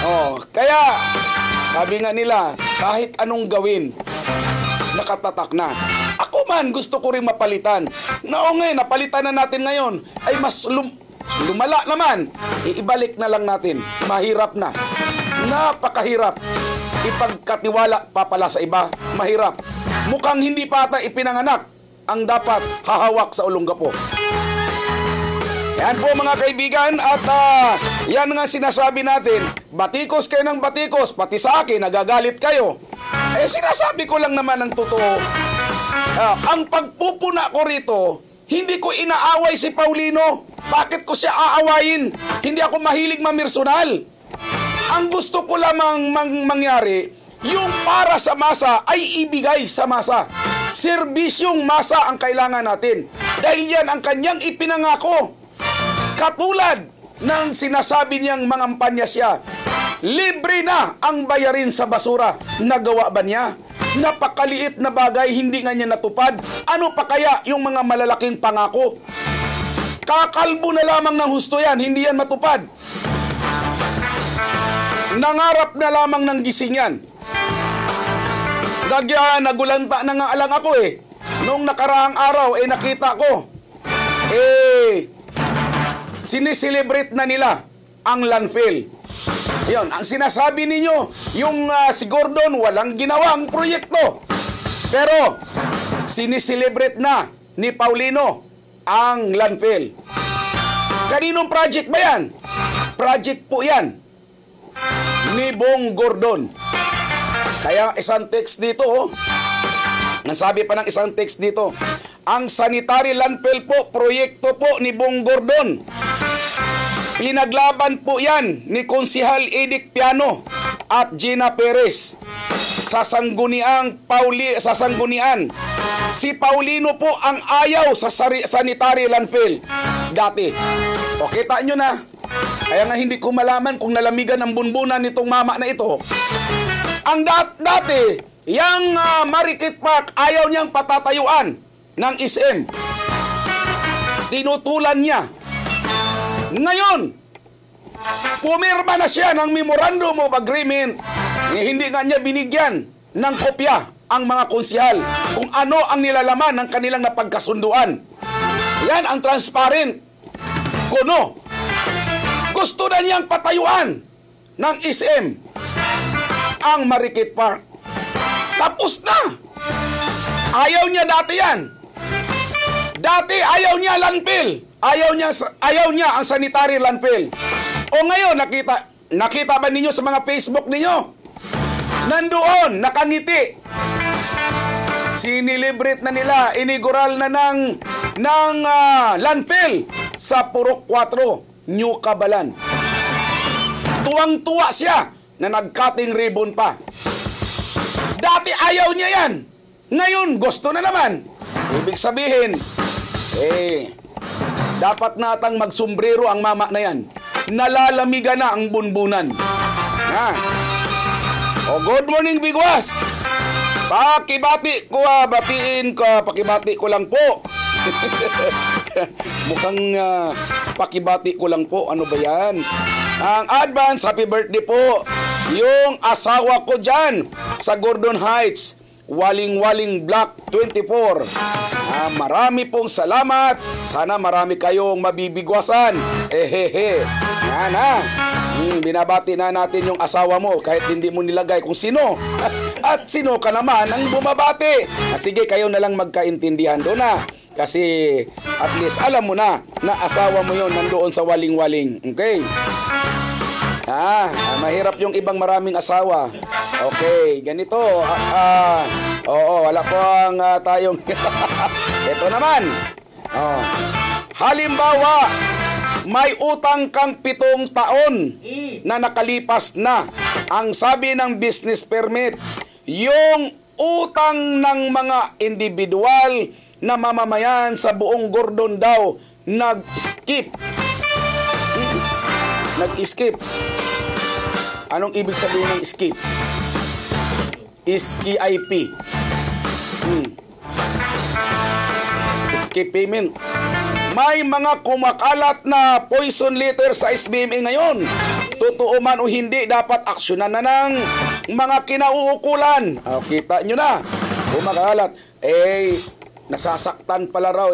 O, kaya, sabi nga nila, kahit anong gawin, nakatatak na. Ako man, gusto ko rin mapalitan. Ngayon, napalitan na natin ngayon, ay mas lumala naman. Iibalik na lang natin. Mahirap na. Napakahirap. Ipagkatiwala pa pala sa iba, mahirap. Mukhang hindi pa ata ipinanganak ang dapat hahawak sa Olongapo. Yan po mga kaibigan, at yan nga sinasabi natin, batikos kayo ng batikos, pati sa akin, nagagalit kayo. Sinasabi ko lang naman ang totoo. Ang pagpupuna ko rito, hindi ko inaaway si Paulino. Bakit ko siya aawayin? Hindi ako mahilig mamersonal. Ang gusto ko lamang mangyari, yung para sa masa ay ibigay sa masa. Serbisyong masa ang kailangan natin. Dahil yan ang kanyang ipinangako. Katulad ng sinasabi niyang mangampanya siya, libre na ang bayarin sa basura. Nagawa ba niya? Napakaliit na bagay, hindi nga niya natupad. Ano pa kaya yung mga malalaking pangako? Kakalbo na lamang ng husto yan, hindi yan matupad. Nangarap na lamang ng gising yan. Gagya, nagulanta na nga alang ako Nung nakaraang araw, nakita ko. Sineselebrate na nila ang landfill. Yun, ang sinasabi ninyo, yung si Gordon walang ginawang proyekto. Pero, sineselebrate na ni Paulino ang landfill. Kaninong project ba yan? Project po yan ni Bong Gordon. Kaya isang text dito, nasabi pa ng isang text dito, ang sanitary landfill po, proyekto po ni Bong Gordon. Pinaglaban po yan ni Konsihal Edic Piano at Gina Perez sa sanggunian. Si Paulino po ang ayaw sa sanitary landfill dati. O kita nyo na. Kaya nga hindi ko malaman kung nalamigan ng bunbunan nitong mama na ito. Ang dati, yung Marikit Park, ayaw niyang patatayuan ng SM. Tinutulan niya. Ngayon, pumirma na siya ng Memorandum of Agreement. Hindi nga niya binigyan ng kopya ang mga konsihal kung ano ang nilalaman ng kanilang napagkasunduan. Yan ang transparent. Kuno, gusto na niyang patayuan ng SM ang Marikit Park. Tapos na. Ayaw niya dati yan. Dati ayaw niya landfill. Ayaw niya ang sanitary landfill. O ngayon, nakita ba ninyo sa mga Facebook ninyo? Nandoon, nakangiti. Sinilibrate na nila, inigural na ng landfill sa Purok 4, New Cabalan. Tuwang-tuwa siya na nag-cutting ribbon pa. Dati ayaw niya yan. Ngayon, gusto na naman. Ibig sabihin, dapat natang magsombrero ang mama na yan. Nalalamigan na ang bunbunan. Good morning, Bigwas. Pakibati ko lang po. Mukhang pakibati ko lang po. Ano ba yan? Ang advance, happy birthday po. Yung asawa ko dyan sa Gordon Heights, Waling-Waling Block 24. Marami pong salamat. Sana marami kayong mabibigwasan. Yan binabati na natin yung asawa mo kahit hindi mo nilagay kung sino. At sino ka naman ang bumabati. At sige, kayo na lang magkaintindihan doon na. Kasi at least alam mo na asawa mo yon nandoon sa Waling-Waling. Okay? Mahirap yung ibang maraming asawa. Okay, ganito. Wala po ang tayong... Ito naman. Halimbawa, may utang kang 7 taon na nakalipas na. Ang sabi ng business permit, yung utang ng mga individual na mamamayan sa buong Gordon daw nag-skip. Nag-skip. Anong ibig sabihin ng skip? SKIP. SKIP payment. May mga kumakalat na poison letter sa SBMA ngayon. Totoo man o hindi, dapat aksyonan na ng mga kinauukulan. Kita nyo na. Kumakalat. Nasasaktan pala raw.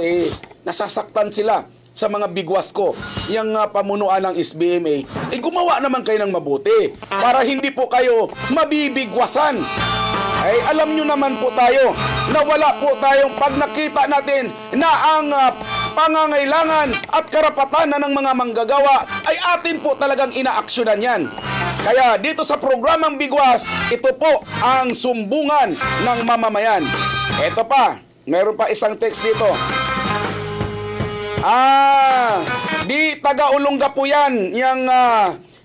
Nasasaktan sila sa mga bigwas ko. Yung pamunuan ng SBMA. Gumawa naman kayo ng mabuti para hindi po kayo mabibigwasan. Alam nyo naman po tayo na wala po tayong pag nakita natin na ang pangangailangan at karapatan na ng mga manggagawa ay atin po talagang inaaksyonan yan. Kaya dito sa programang Bigwas, ito po ang sumbungan ng mamamayan. Ito pa, meron pa isang text dito. Di taga-Olonga po yan,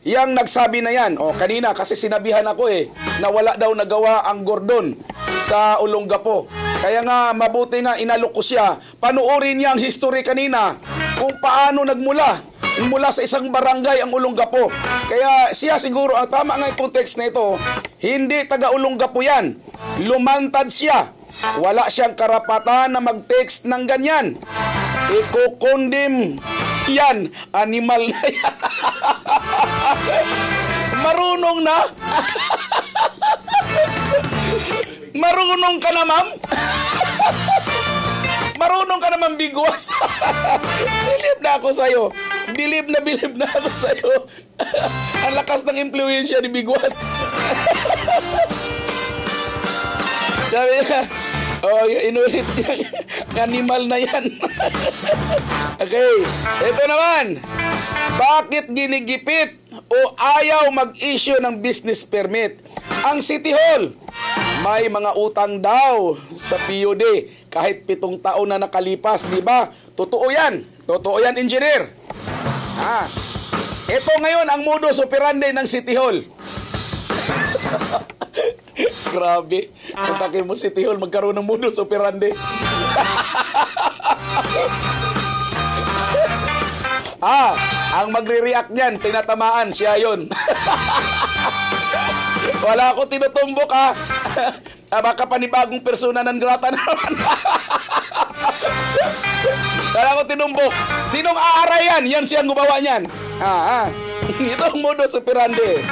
yang nagsabi na yan. Kanina kasi sinabihan ako na wala daw nagawa ang Gordon sa Olongapo. Kaya nga mabuti nga inalok ko siya. Panuorin niya ang history kanina kung paano nagmula sa isang barangay ang Olongapo. Kaya siya siguro, ang tama nga yung context na ito, hindi taga-Olongapo yan. Lumantad siya. Wala siyang karapatan na mag-text ng ganyan. Iko-condemn yan. Animal na yan. Marunong na. Marunong ka na, ma'am? Marunong ka naman bigwas. Bilib na ako sa'yo. Bilib na ako sa'yo. Ang lakas ng impluensya ni Bigwas. Sabi niya, inulit niya. Animal na yan. Okay, ito naman. Bakit ginigipit o ayaw mag-issue ng business permit ang City Hall? May mga utang daw sa PUD kahit 7 taon na nakalipas, di ba? Totoo yan. Totoo yan, engineer. Ito ngayon ang modus operandi ng City Hall. Grabe. Kontakin mo City Hall, magkaroon ng modus operandi. Ang magre-react niyan, tinatamaan siya yun. Wala ako tinutumbok baka panibagong persona ng grata naman. Wala ako tinumbok. Sinong aaray yan? Yan siyang gumawa niyan. Ito ang modus operandi.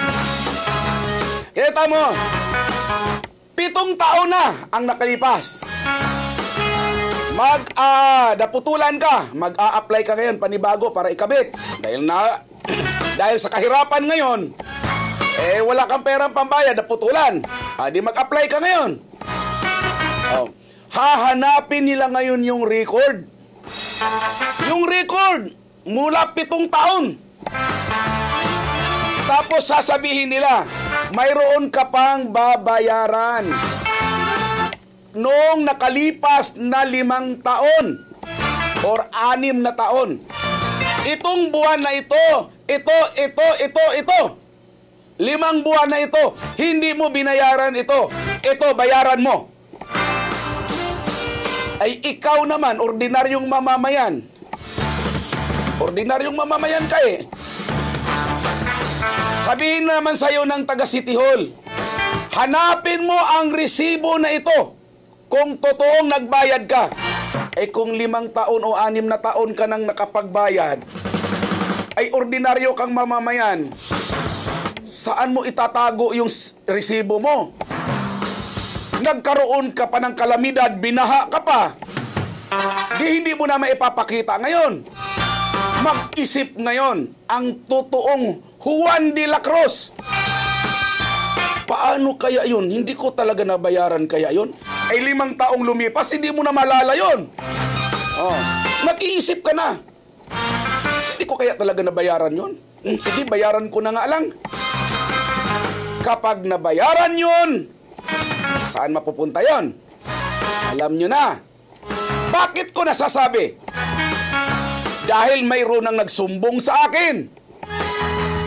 Kita mo, 7 taon na ang nakalipas. Naputulan ka, mag-a-apply ka ngayon panibago para ikabit. Dahil sa kahirapan ngayon, wala kang perang pambayad, naputulan. Di mag-apply ka ngayon. Hahanapin nila ngayon yung record. Yung record mula 7 taon. Tapos sasabihin nila, mayroon ka pang babayaran noong nakalipas na 5 taon or 6 na taon. Itong buwan na ito, 5 buwan na ito, hindi mo binayaran ito. Ito, bayaran mo. Ay ikaw naman, ordinaryong mamamayan. Ordinaryong mamamayan ka Sabihin naman sa'yo ng taga City Hall, hanapin mo ang resibo na ito kung totoong nagbayad ka. Kung 5 taon o 6 na taon ka nang nakapagbayad, ay ordinaryo kang mamamayan, saan mo itatago yung resibo mo? Nagkaroon ka pa ng kalamidad, binaha ka pa. Hindi mo na maipapakita ngayon. Mag-isip ngayon ang totoong Juan de la Cruz. Paano kaya yun? Hindi ko talaga nabayaran kaya yun? 5 taong lumipas, hindi mo na malala yun. Mag-iisip ka na. Hindi ko kaya talaga nabayaran yun? Sige, bayaran ko na nga lang. Kapag nabayaran yun, saan mapupunta yun? Alam nyo na. Bakit ko nasasabi? Dahil mayroon nang nagsumbong sa akin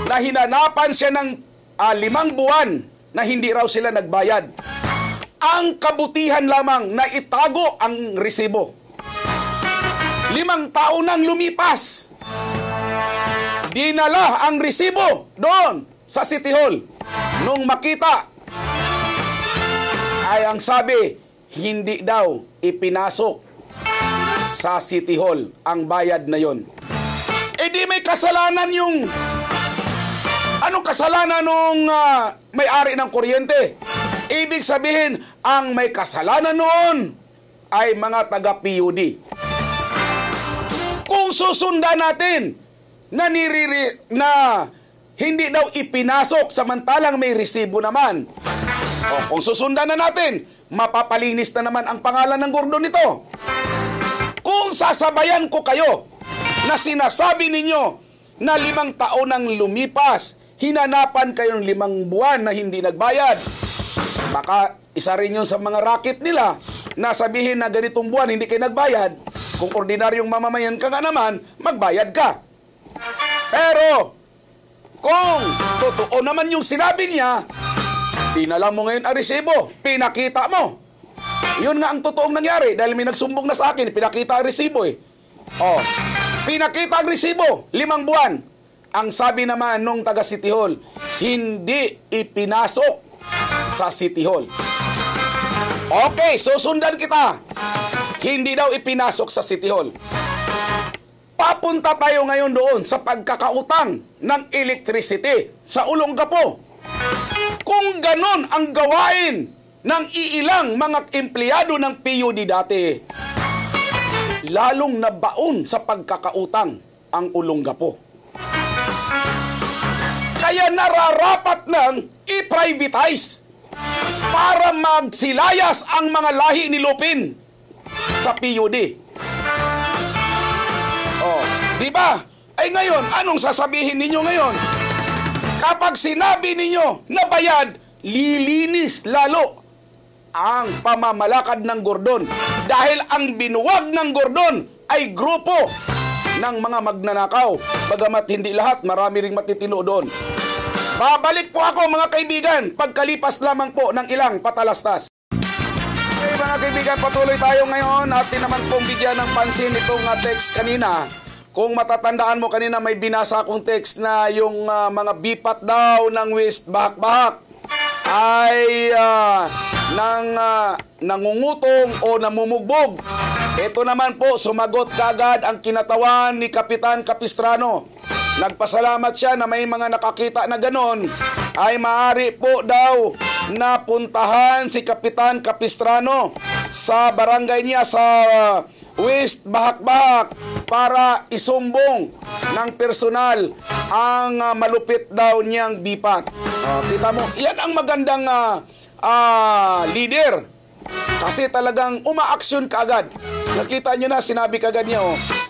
na hinanapan siya ng 5 buwan na hindi raw sila nagbayad. Ang kabutihan lamang na itago ang resibo. 5 taon nang lumipas. Dinala ang resibo doon sa City Hall. Nung makita ay ang sabi, hindi daw ipinasok sa City Hall ang bayad na yon. Eh di may kasalanan yung... Anong kasalanan nung may-ari ng kuryente? Ibig sabihin, ang may kasalanan noon ay mga taga-PUD. Kung susundan natin na hindi daw ipinasok samantalang may resibo naman. O, kung susundan na natin, mapapalinis na naman ang pangalan ng Gordon nito. Kung sasabayan ko kayo na sinasabi ninyo na 5 taon ang lumipas, hinanapan kayo ng 5 buwan na hindi nagbayad, baka isa rin yun sa mga racket nila na sabihin na ganitong buwan hindi kayo nagbayad. Kung ordinaryong mamamayan ka nga naman, magbayad ka. Pero, kung totoo naman yung sinabi niya, dinala mo ngayon ang resibo, pinakita mo. Yun nga ang totoong nangyari dahil may nagsumbong na sa akin, pinakita ang resibo eh. Oh, pinakita ang resibo, 5 buwan. Ang sabi naman nung taga City Hall, hindi ipinasok sa City Hall. Okay, susundan kita. Hindi daw ipinasok sa City Hall. Papunta tayo ngayon doon sa pagkakautang ng electricity sa Olongapo. Kung ganon ang gawain ng iilang mga empleyado ng PUD dati, lalong nabaon sa pagkakautang ang Olongapo. Kaya nararapat nang i-privatize para magsilayas ang mga lahi ni Lupin sa PUD. Oh, di ba? Ay ngayon, anong sasabihin ninyo ngayon? Kapag sinabi ninyo na bayad, lilinis lalo ang pamamalakad ng Gordon. Dahil ang binuwag ng Gordon ay grupo ng mga magnanakaw. Bagamat hindi lahat, marami ring matitino doon. Babalik po ako mga kaibigan, pagkalipas lamang po ng ilang patalastas. Okay mga kaibigan, patuloy tayo ngayon at naman pong bigyan ng pansin itong text kanina. Kung matatandaan mo kanina, may binasa akong text na yung mga bipat daw ng West Bahak-Bahak ay nangungutong o namumugbog. Ito naman po, sumagot kagad ang kinatawan ni Kapitan Capistrano. Nagpasalamat siya na may mga nakakita na ganon, ay maaari po daw na puntahan si Kapitan Capistrano sa barangay niya sa West Bahak-Bahak para isumbong ng personal ang malupit daw niyang bipat. Kita mo, yan ang magandang leader. Kasi talagang umaaksyon kaagad. Nakita nyo na, sinabi kaagad niya,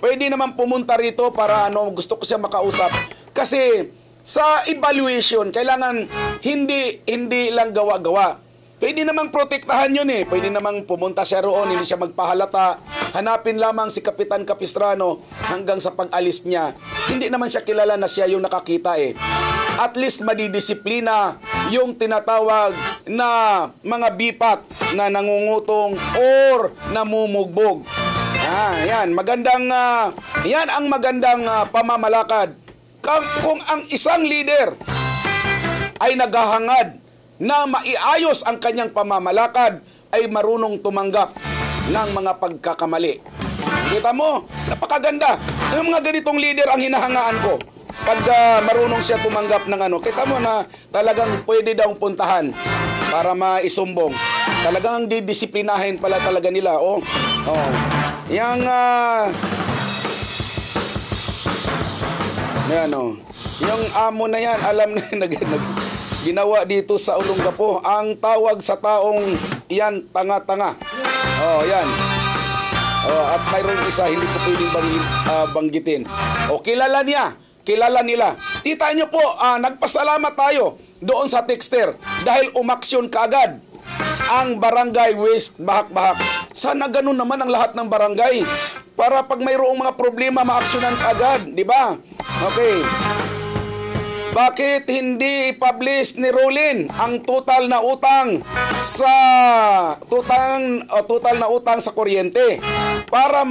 pwede naman pumunta rito para gusto ko siya makausap. Kasi sa evaluation, kailangan hindi lang gawa-gawa. Pwede namang protektahan yun eh. Pwede namang pumunta siya roon, hindi siya magpahalata. Hanapin lamang si Kapitan Capistrano hanggang sa pag-alis niya. Hindi naman siya kilala na siya yung nakakita eh. At least madidisiplina yung tinatawag na mga bipat na nangungutong or namumugbog. Yan, magandang yan ang magandang pamamalakad. Kung ang isang leader ay naghahangad na maiayos ang kanyang pamamalakad, ay marunong tumanggap ng mga pagkakamali. Kita mo, napakaganda. Yung mga ganitong leader ang hinahangaan ko. Pag marunong siya tumanggap ng kita mo na talagang pwede daw puntahan para maisumbong. Talagang didisiplinahin pala talaga nila. Yang yung amo na yan, alam na ginawa dito sa Olongapo. Ang tawag sa taong yan, tanga-tanga. Yan. At mayroong isa, hindi ko pwedeng banggitin. Kilala niya. Kilala nila. Tita nyo po, nagpasalamat tayo doon sa texter dahil umaksyon kaagad ang barangay West Bahak-Bahak. Sana ganun naman ang lahat ng barangay para pag mayroong mga problema, maaksyonan kaagad. Di ba? Okay. Bakit hindi i-publish ni Rolin ang total na utang sa kuryente para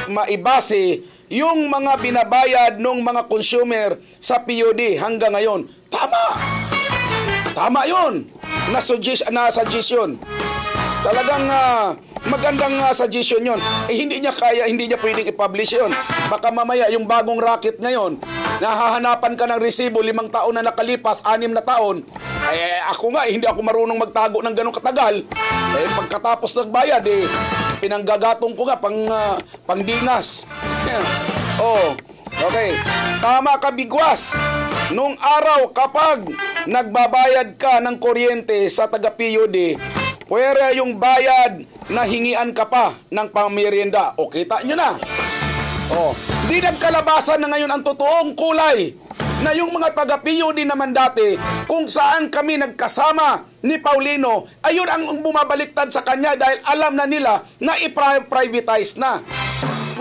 maibase yung mga binabayad ng mga consumer sa PUD hanggang ngayon? Tama! Tama yun! na suggestion. Talagang magandang suggestion yon. Hindi niya pwedeng i-publish yon. Baka mamaya yung bagong racket ngayon, nahahanapan ka ng resibo 5 taon na nakalipas, 6 na taon. Ako nga, hindi ako marunong magtago ng ganong katagal. Pagkatapos nagbayad, pinanggagatong ko nga pangdinas. Okay. Tama ka, Bigwas. Nung araw, kapag nagbabayad ka ng kuryente sa taga-PUD, pwera yung bayad na hingian ka pa ng pamerienda. O, kita nyo na. Di nagkalabasan na ngayon ang totoong kulay na yung mga taga-PUD naman dati, kung saan kami nagkasama ni Paulino, ayun ang bumabaliktad sa kanya dahil alam na nila na i-privatize na.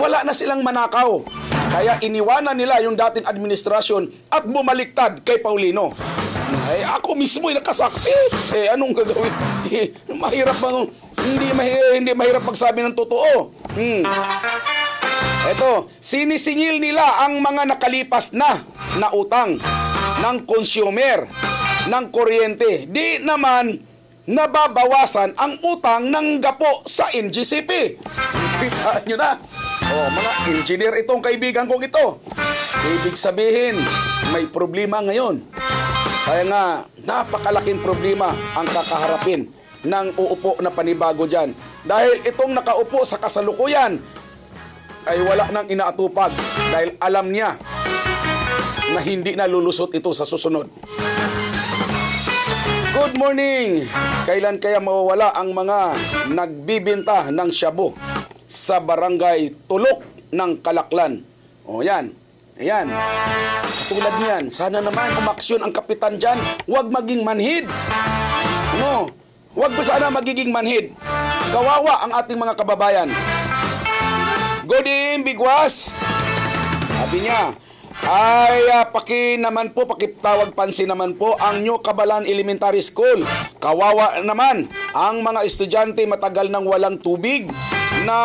Wala na silang manakaw. Kaya iniwanan nila yung dating administrasyon at bumaliktad kay Paulino. Ako mismo ay nakasaksi. Anong gagawin? Mahirap bang hindi mahirap magsabi ng totoo. Eto, sinisingil nila ang mga nakalipas na utang ng consumer ng kuryente. Di naman nababawasan ang utang ng gapo sa NGCP. Kita nyo na. Mga engineer itong kaibigan kong ito. Ibig sabihin, may problema ngayon. Kaya nga, napakalaking problema ang kakaharapin ng uupo na panibago dyan. Dahil itong nakaupo sa kasalukuyan ay wala nang inaatupag dahil alam niya na hindi na lulusot ito sa susunod. Good morning! Kailan kaya mawawala ang mga nagbibinta ng shabu sa barangay Tulok ng Kalaklan? Yan. Ayan. Tulad niyan, sana naman umaksyon ang kapitan dyan. Huwag maging manhid. Huwag ba sana magiging manhid? Kawawa ang ating mga kababayan. Good evening, Bigwas. Sabi niya, pakitawag pansin naman po ang New Cabalan Elementary School. Kawawa naman ang mga estudyante matagal nang walang tubig na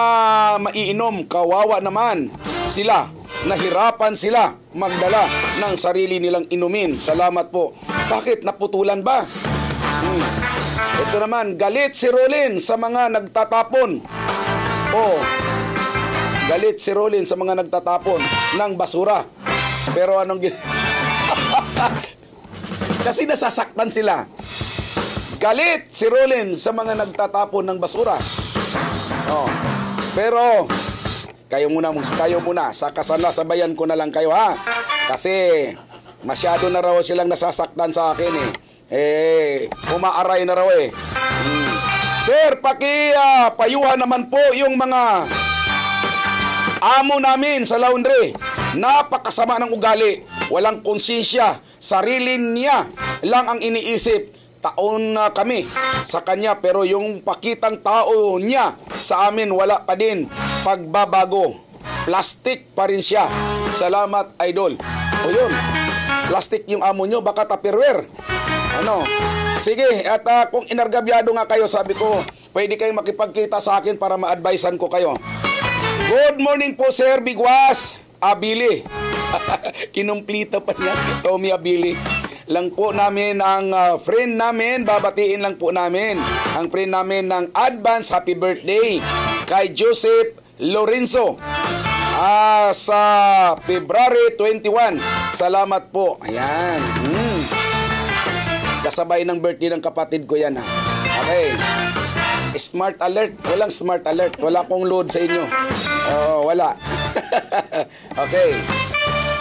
maiinom. Kawawa naman sila. Nahirapan sila magdala ng sarili nilang inumin. Salamat po. Bakit? Naputulan ba? Ito naman, galit si Rolin sa mga nagtatapon. Galit si Rolin sa mga nagtatapon ng basura. Pero anong kasi nasasaktan sila. Galit si Rolin sa mga nagtatapon ng basura. Pero kayo muna, sabayan ko na lang kayo, ha? Kasi masyado na raw silang nasasaktan sa akin umaaray na raw Sir, payuhan naman po yung mga amo namin sa laundry. Napakasama ng ugali. Walang konsensya. Sarili niya lang ang iniisip. Taon na kami sa kanya pero yung pakitang tao niya sa amin wala pa din pagbabago. Plastic pa rin siya. Salamat, idol. Yun. Plastic yung amo nyo, baka tupperware. Sige, at kung inargabyado nga kayo, sabi ko, pwede kayong makipagkita sa akin para ma-advisean ko kayo. Good morning po, Sir Bigwas. Abili. Kinumplito pa niya. Tommy Abili. Lang po namin ang friend namin, babatiin lang po namin ang friend namin ng advance happy birthday kay Joseph Lorenzo sa February 21. Salamat po. Ayan. Kasabay ng birthday ng kapatid ko yan, ha. Okay. Smart alert. Walang smart alert. Wala akong load sa inyo. Wala. Okay.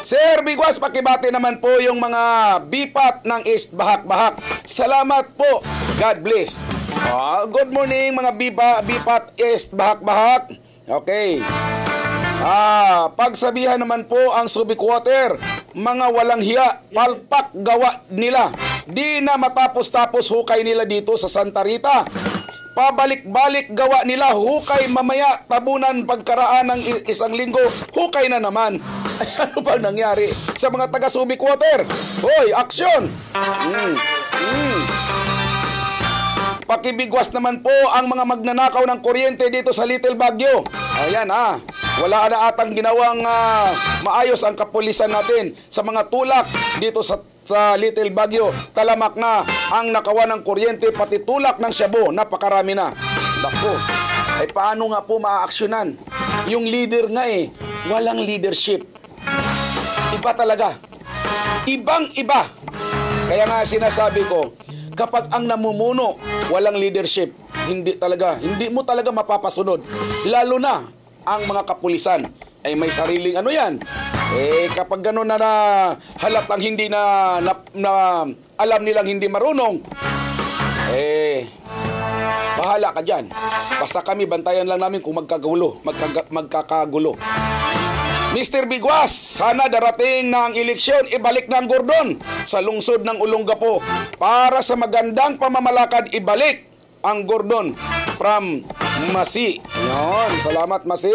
Sir Bigwas, pakibati naman po yung mga bipat ng East Bahak-Bahak. Salamat po. God bless. Good morning mga bipat East Bahak-Bahak. Okay. Pagsabihan naman po ang Subic Water, mga walang hiya, palpak gawa nila. Di na matapos-tapos hukay nila dito sa Santa Rita. Pabalik-balik gawa nila, hukay mamaya, tabunan pagkaraan ng isang linggo, hukay na naman. Ay, ano bang nangyari sa mga taga Subic Water? Hoy, aksyon! Pakibigwas naman po ang mga magnanakaw ng kuryente dito sa Little Baguio. Ayan, wala na atang ginawang maayos ang kapulisan natin sa mga tulak dito sa Little Baguio. Talamak na ang nakawan ng kuryente, pati tulak ng shabu, napakarami na. Naku, ay paano nga po maaaksyonan? Yung leader nga walang leadership. Iba talaga. Ibang-iba. Kaya nga sinasabi ko, kapag ang namumuno, walang leadership, hindi mo talaga mapapasunod. Lalo na ang mga kapulisan ay may sariling yan. Kapag gano'n na halatang hindi na alam nilang hindi marunong, bahala ka dyan. Basta kami, bantayan lang namin kung magkakagulo. Mr. Biguas, sana darating na ang eleksyon, ibalik na ang Gordon sa lungsod ng Olongapo para sa magandang pamamalakad, ibalik ang Gordon from Masi. Yan, salamat Masi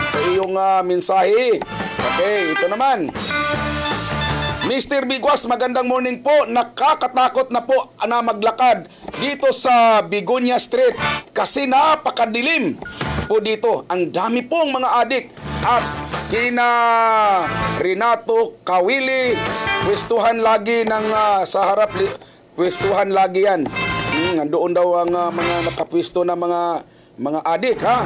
sa iyong mensahe. Okay, ito naman. Mr. Biguas, magandang morning po. Nakakatakot na po na maglakad dito sa Bigonia Street kasi napakadilim po dito. Ang dami pong mga adik at kina Renato Kawili, pwestuhan lagi ng sa harap, pwestuhan lagi yan. Nandoon daw ang mga nakapwesto na mga adik, ha?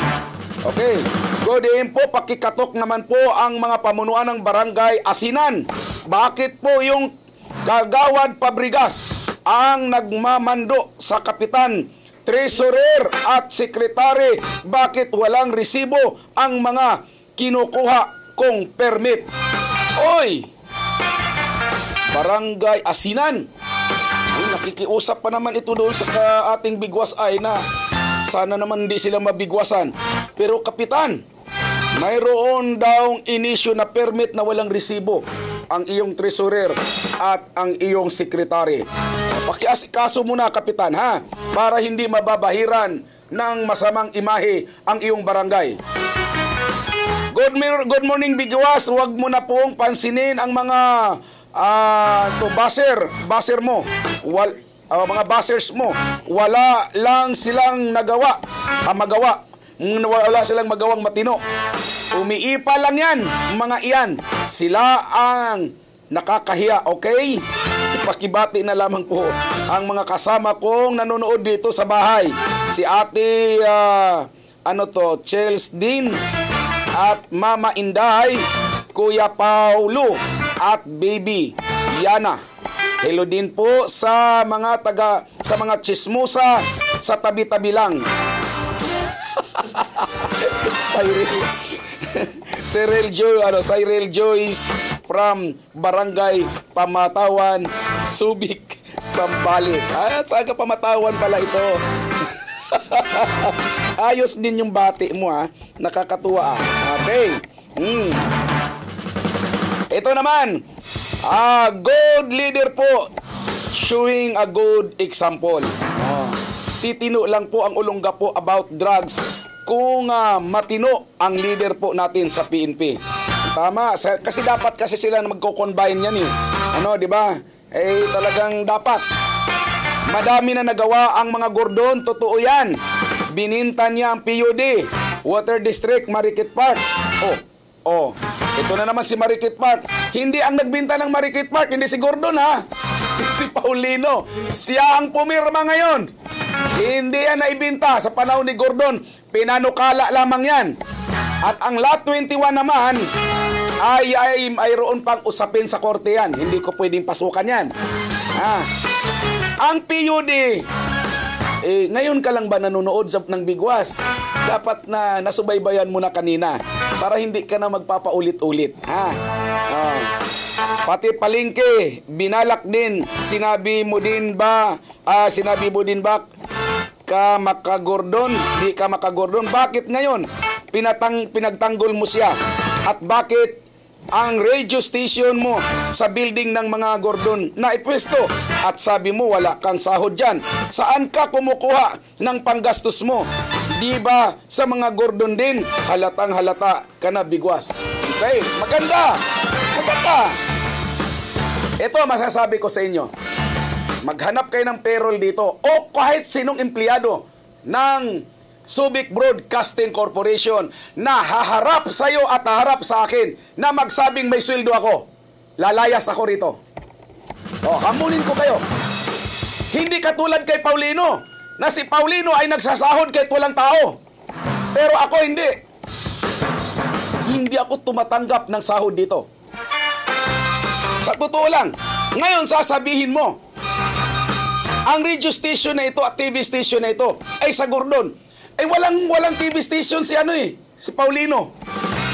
Okay. Good evening po, pakikatok naman po ang mga pamunuan ng barangay Asinan. Bakit po yung Kagawad Pabrigas ang nagmamando sa kapitan, treasurer at sekretary? Bakit walang resibo ang mga kinukuha kong permit? Oy! Barangay Asinan. Nakikiusap pa naman ito doon sa ating Biguas ay na sana naman hindi sila mabigwasan. Pero kapitan, mayroon daw inisyu na permit na walang resibo ang iyong treasurer at ang iyong sekretary. Pakiasikaso muna kapitan, ha, para hindi mababahiran ng masamang imahe ang iyong barangay. Good morning Biguas, huwag mo na pong pansinin ang mga baser mo. Mga basers mo, wala lang silang magawa. Wala silang magawang matino. Umiipa lang yan, mga iyan. Sila ang nakakahiya, okay? Ipakibati na lamang po ang mga kasama kong nanonood dito sa bahay. Si ate, Chels Din at Mama Inday, Kuya Paulo at Baby Yana. Hello din po sa mga chismosa sa tabi-tabi lang. Cyril Joyce from Barangay Pamatawan, Subic, Sambales. Saga Pamatawan pala ito. Ayos din yung bati mo, ha. Nakakatuwa, Okay. Ito naman, good leader po, showing a good example. Titino lang po ang Olongapo about drugs kung matino ang leader po natin sa PNP. Tama, kasi dapat sila na magko-combine yan di ba? Talagang dapat. Madami na nagawa ang mga Gordon, totoo yan. Bininta niya ang PUD, Water District, Marikit Park. Ito na naman si Marikit Park. Hindi ang nagbinta ng Marikit Park, hindi si Gordon, ha? Si Paulino. Siya ang pumirma ngayon. Hindi yan naibinta sa panahon ni Gordon. Pinanukala lamang yan. At ang Lot 21 naman ay mayroon pang usapin sa korte yan. Hindi ko pwedeng pasukan yan. Ang PUD, ngayon ka lang ba nanonood ng Biguas? Dapat na nasubaybayan mo na kanina para hindi ka na magpapaulit-ulit. Pati palengke, binalak din. Sinabi mo din ba ka makagordon? Di ka makagordon. Bakit ngayon pinagtanggol mo siya? At bakit ang radio station mo sa building ng mga Gordon na ipwesto at sabi mo wala kang sahod dyan? Saan ka kumukuha ng panggastos mo? Di ba sa mga Gordon din halatang halata ka na Biguas? Okay, maganda. Ito masasabi ko sa inyo, maghanap kayo ng payroll dito o kahit sinong empleyado ng Subic Broadcasting Corporation na haharap sa iyo at haharap sa akin na magsabing may sweldo ako. Lalayas ako rito. Hamunin ko kayo. Hindi katulad kay Paulino, na si Paulino ay nagsasahod kahit walang tao. Pero ako hindi. Hindi ako tumatanggap ng sahod dito. Sa totoo lang, ngayon sasabihin mo, ang radio station na ito at TV station na ito ay sa Gordon. Ay walang TV station si si Paulino.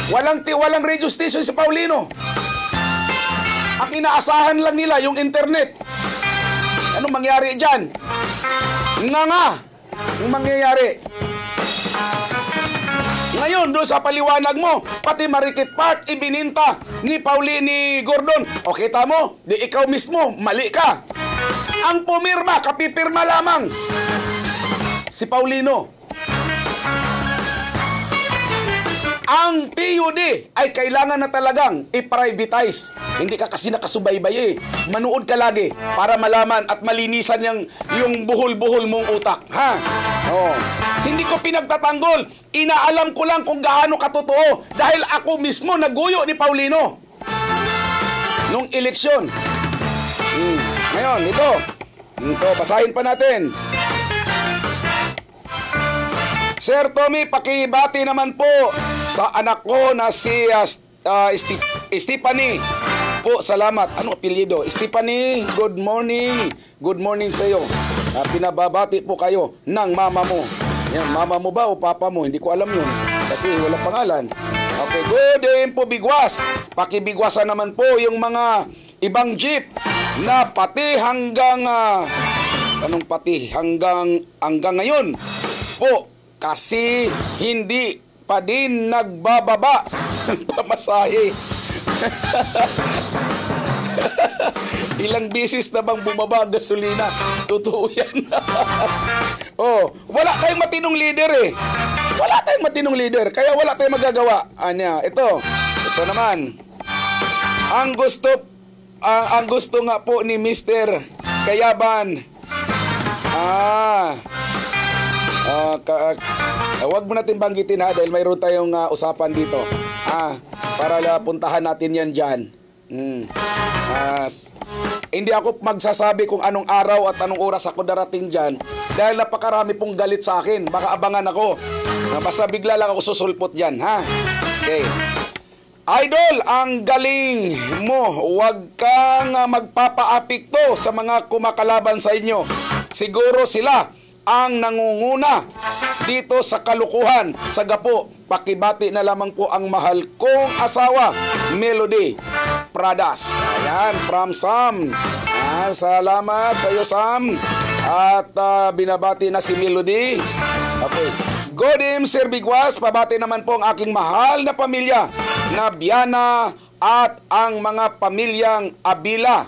Walang radio station si Paulino. Ang inaasahan lang nila yung internet. Anong mangyari dyan? Nga. Yung mangyayari. Ngayon, doon sa paliwanag mo, pati Marikit Park, ibininta ni Gordon. O kita mo, di ikaw mismo, mali ka. Ang pumirma, kapipirma lamang. Si Paulino. Ang PUD ay kailangan na talagang i-privatize. Hindi ka kasi nakasubaybay eh. Manood ka lagi para malaman at malinisan yung buhol-buhol mong utak. Ha? Oh. Hindi ko pinagtatanggol. Inaalam ko lang kung gaano katotoo dahil ako mismo naguyo ni Paulino nung eleksyon. Ngayon, ito, basahin pa natin. Sir Tommy, pakibati naman po sa anak ko na si Stephanie. Po, salamat. Ano apelyido? Stephanie, good morning. Good morning sa iyo. Pinababati po kayo ng mama mo. Yan, mama mo ba o papa mo? Hindi ko alam yun. Kasi wala pangalan. Okay, good day po, Bigwas. Pakibigwasan naman po yung mga ibang jeep na pati hanggang hanggang ngayon po kasi hindi pa din nagbababa ng pamasahe. Ilang bisis na bang bumaba ang gasolina? Totoo yan. Wala tayong matinong leader eh. Wala tayong matinong leader, kaya wala tayong magagawa. Ito naman. Ang gusto nga po ni Mr. Kayaban. Wag mo natin banggitin ha dahil mayroon tayong usapan dito. Para puntahan natin yan dyan. Hindi ako magsasabi kung anong araw at anong oras ako darating dyan dahil napakarami pong galit sa akin. Baka abangan ako. Basta bigla lang ako susulpot dyan, ha? Okay. Idol, ang galing mo. Huwag kang magpapaapikto sa mga kumakalaban sa inyo. Siguro sila ang nangunguna dito sa kalukuhan. Sa gapo, pakibati na lamang po ang mahal kong asawa, Melody Pradas. Ayan, from Sam. Salamat sa iyo, Sam. At binabati na si Melody. Okay. Good evening, Sir Bigwas. Pabati naman po ang aking mahal na pamilya na Biana at ang mga pamilyang Abila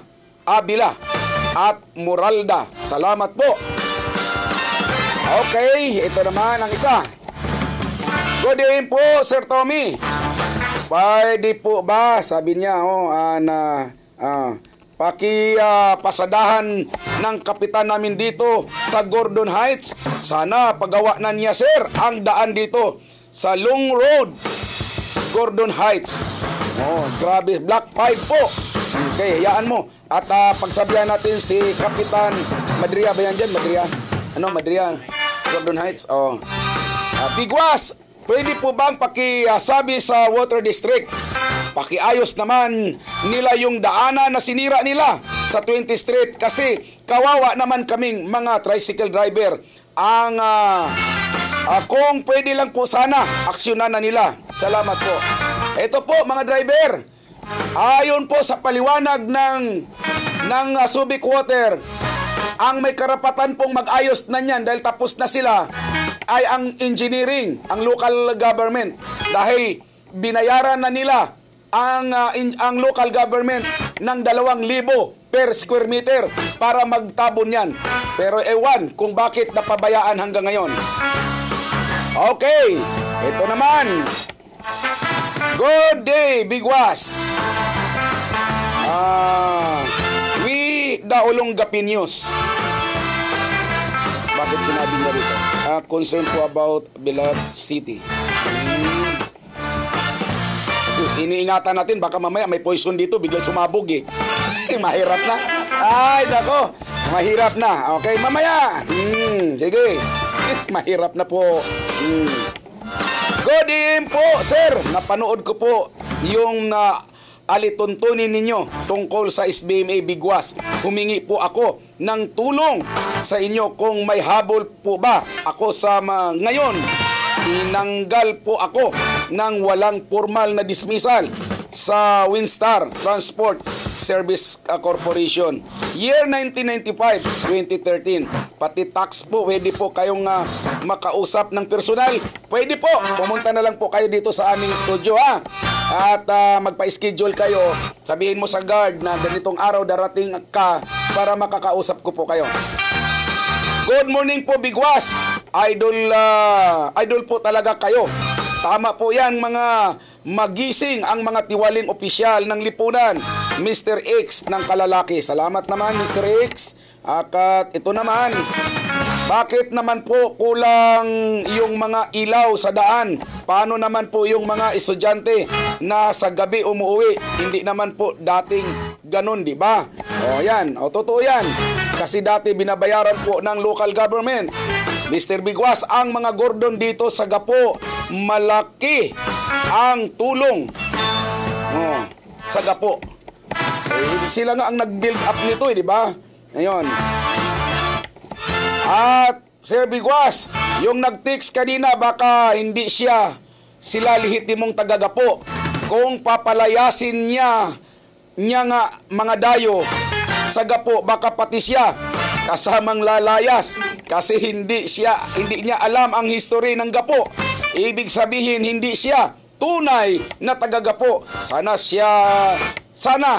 at Muralda. Salamat po. Okay, ito naman ang isa. Good evening po, Sir Tommy. Pwede po ba, sabi niya, pasadahan ng kapitan namin dito sa Gordon Heights. Sana pagawa na niya, sir, ang daan dito sa Long Road, Gordon Heights. Grabe, Black 5 po. Okay, hayaan mo. At pagsabihan natin si Kapitan Madria ba yan dyan? Madria? Gordon Heights. Bigwas, pwede po bang pakisabi sa Water District? Pakiayos naman nila yung daanan na sinira nila sa 20th Street kasi kawawa naman kaming mga tricycle driver. Kung pwede lang po sana, aksyonan na nila. Salamat po. Ito po mga driver, ayon po sa paliwanag ng Subic Water, ang may karapatan pong mag-ayos na niyan dahil tapos na sila ay ang engineering, ang local government. Dahil binayaran na nila ang local government ng 2,000 per square meter para magtabon yan. Pero ewan kung bakit napabayaan hanggang ngayon. Okay, ito naman. Good day, Bigwas. We the Olongapi News. Bakit sinabi niya rito? Concern po about beloved city. Kasi iniingatan natin, baka mamaya may poison dito, biglang sumabog eh. Mahirap na. Ay, nako. Mahirap na. Okay, mamaya. Sige. Mahirap na po. Good evening po, sir. Napanood ko po yung alituntunin ninyo tungkol sa SBMA Bigwas. Humingi po ako ng tulong sa inyo kung may habol po ba ako sa ngayon. Tinanggal po ako ng walang formal na dismissal sa Winstar Transport Service Corporation. Year 1995, 2013. Pati tax po, pwede po kayong makausap ng personal. Pwede po, pumunta na lang po kayo dito sa aming studio ha. At magpa-schedule kayo. Sabihin mo sa guard na ganitong araw darating ka para makakausap ko po kayo. Good morning po, Bigwas. Idol po talaga kayo. Tama po yan, mga magising ang mga tiwaling opisyal ng lipunan. Mr. X ng Kalalaki. Salamat naman, Mr. X. At ito naman, bakit naman po kulang yung mga ilaw sa daan? Paano naman po yung mga estudyante na sa gabi umuwi? Hindi naman po dating ganun, di ba? O yan, o totoo yan. Kasi dati binabayaran po ng local government. Mr. Bigwas, ang mga Gordon dito sa Gapo, malaki ang tulong sa Gapo. Sila nga ang nag-build up nito, di ba? Ngayon. At Sir Bigwas, yung nag-text kanina, baka hindi sila lehitimong taga-Gapo. Kung papalayasin niya nga mga dayo sa Gapo, baka pati siya kasamang lalayas kasi hindi niya alam ang history ng Gapo. Ibig sabihin hindi siya tunay na taga-Gapo. Sana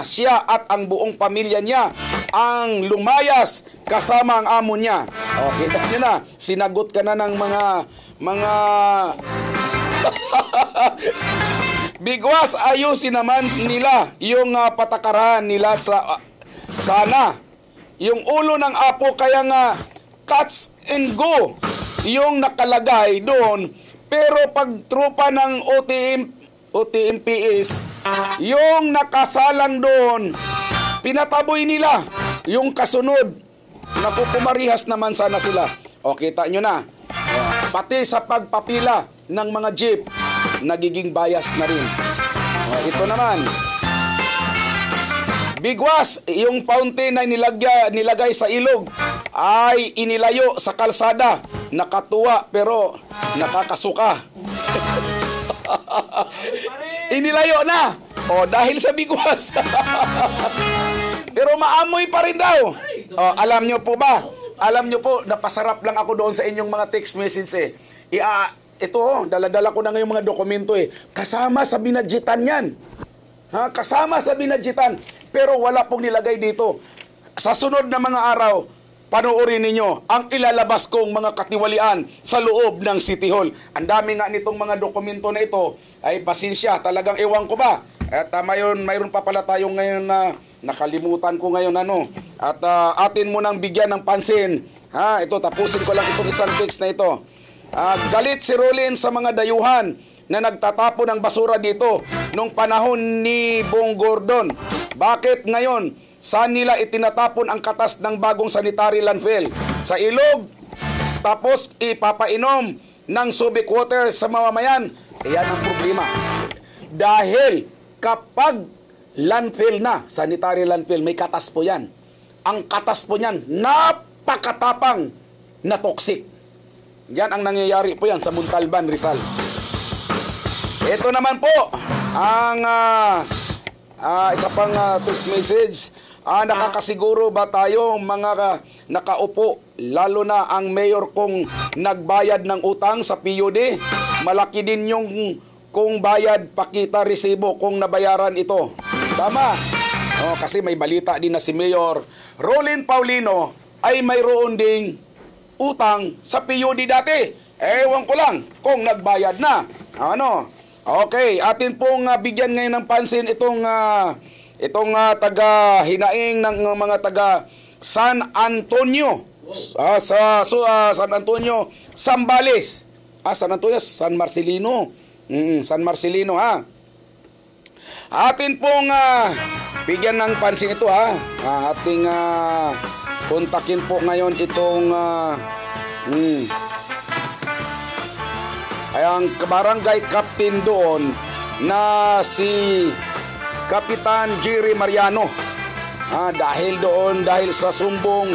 siya at ang buong pamilya niya ang lumayas kasama ang amo niya. Okay, kita niyo na, sinagot ka na ng mga Bigwas, ayusin naman nila yung patakaran nila sa sana. Yung ulo ng apo kaya nga cuts and go yung nakalagay doon. Pero pag trupa ng OTMPS, yung nakasalang doon, pinataboy nila yung kasunod. Napupumarihas naman sana sila. O, kita nyo na. Pati sa pagpapila ng mga jeep, nagiging bias na rin. O, ito naman. Bigwas, yung fountain na nilagay sa ilog ay inilayo sa kalsada. Nakatuwa pero nakakasuka. Inilayo na. O, dahil sa Bigwas. Pero maamoy pa rin daw. O, alam nyo po ba? Alam nyo po, napasarap lang ako doon sa inyong mga text message eh. Ito, dala-dala ko na ngayong mga dokumento eh. Kasama sa binadgetan yan. Ha? Kasama sa binadgetan. Pero wala pong nilagay dito. Sa sunod na mga araw, panoorin ninyo ang ilalabas kong mga katiwalian sa loob ng City Hall. Ang dami nga nitong mga dokumento na ito. Ay, pasensya, talagang ewan ko ba. At mayroon pa pala tayo ngayon na nakalimutan ko ngayon ano. At atin mo nang bigyan ng pansin. Ha, ito, tapusin ko lang itong isang text na ito. Galit si Rolin sa mga dayuhan na nagtatapon ng basura dito nung panahon ni Bong Gordon. Bakit ngayon, saan nila itinatapon ang katas ng bagong sanitary landfill? Sa ilog, tapos ipapainom ng subic water sa mamamayan. Yan ang problema. Dahil kapag landfill na, sanitary landfill, may katas po yan. Ang katas po yan, napakatapang na toxic. Yan ang nangyayari po yan sa Muntalban, Rizal. Ito naman po, ang isa pang text message. Nakakasiguro ba tayo mga nakaupo, lalo na ang mayor kung nagbayad ng utang sa PUD? Malaki din yung kung bayad, pakita resibo kung nabayaran ito. Tama. Kasi may balita din na si Mayor Rolin Paulino ay mayroon ding utang sa PUD dati. Ewan ko lang kung nagbayad na. Okay, atin pong bigyan ngayon ng pansin itong taga-hinaing ng mga taga San Antonio. San Antonio, Zambales. San Antonio, San Marcelino. San Marcelino ha. Atin pong bigyan ng pansin ito ha. Ating kontakin po ngayon itong ay ang barangay captain doon na si Kapitan Jerry Mariano. Dahil sa sumbong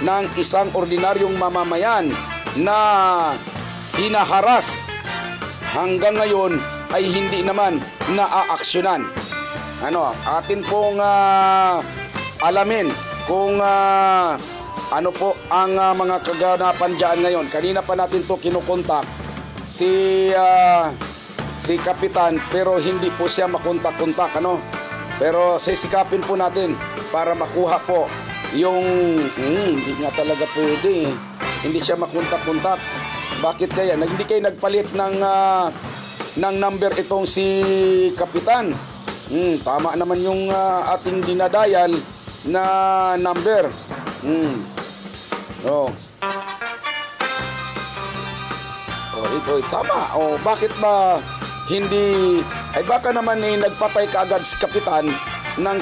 ng isang ordinaryong mamamayan na hinaharas, hanggang ngayon ay hindi naman naaaksyonan. Atin pong alamin kung ano po ang mga kaganapan dyan ngayon. Kanina pa natin to kinukontak si Kapitan, pero hindi po siya makontak-kontak, pero sisikapin po natin para makuha po yung hindi nga talaga pwede. Hindi siya makontak-kontak. Bakit kaya? Hindi kayo nagpalit ng number itong si Kapitan. Tama naman yung ating dinadayal na number. Ito tama. Bakit ba hindi baka naman nagpatay kaagad si Kapitan ng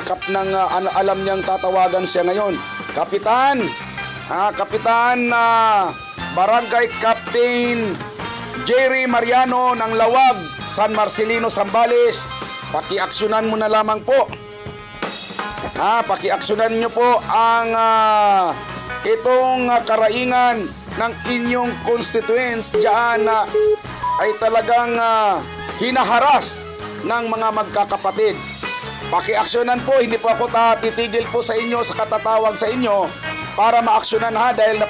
alam niyang tatawagan siya ngayon. Kapitan, Barangay Captain Jerry Mariano ng Lawag, San Marcelino, Zambales, pakiaksyonan mo na lamang po. Pakiaksyonan niyo po ang itong karaingan ng inyong constituents diyan na ay talagang hinaharas ng mga magkakapatid. Pakiaksyonan po, hindi po ako titigil po sa inyo sa katatawag sa inyo para maaksyonan dahil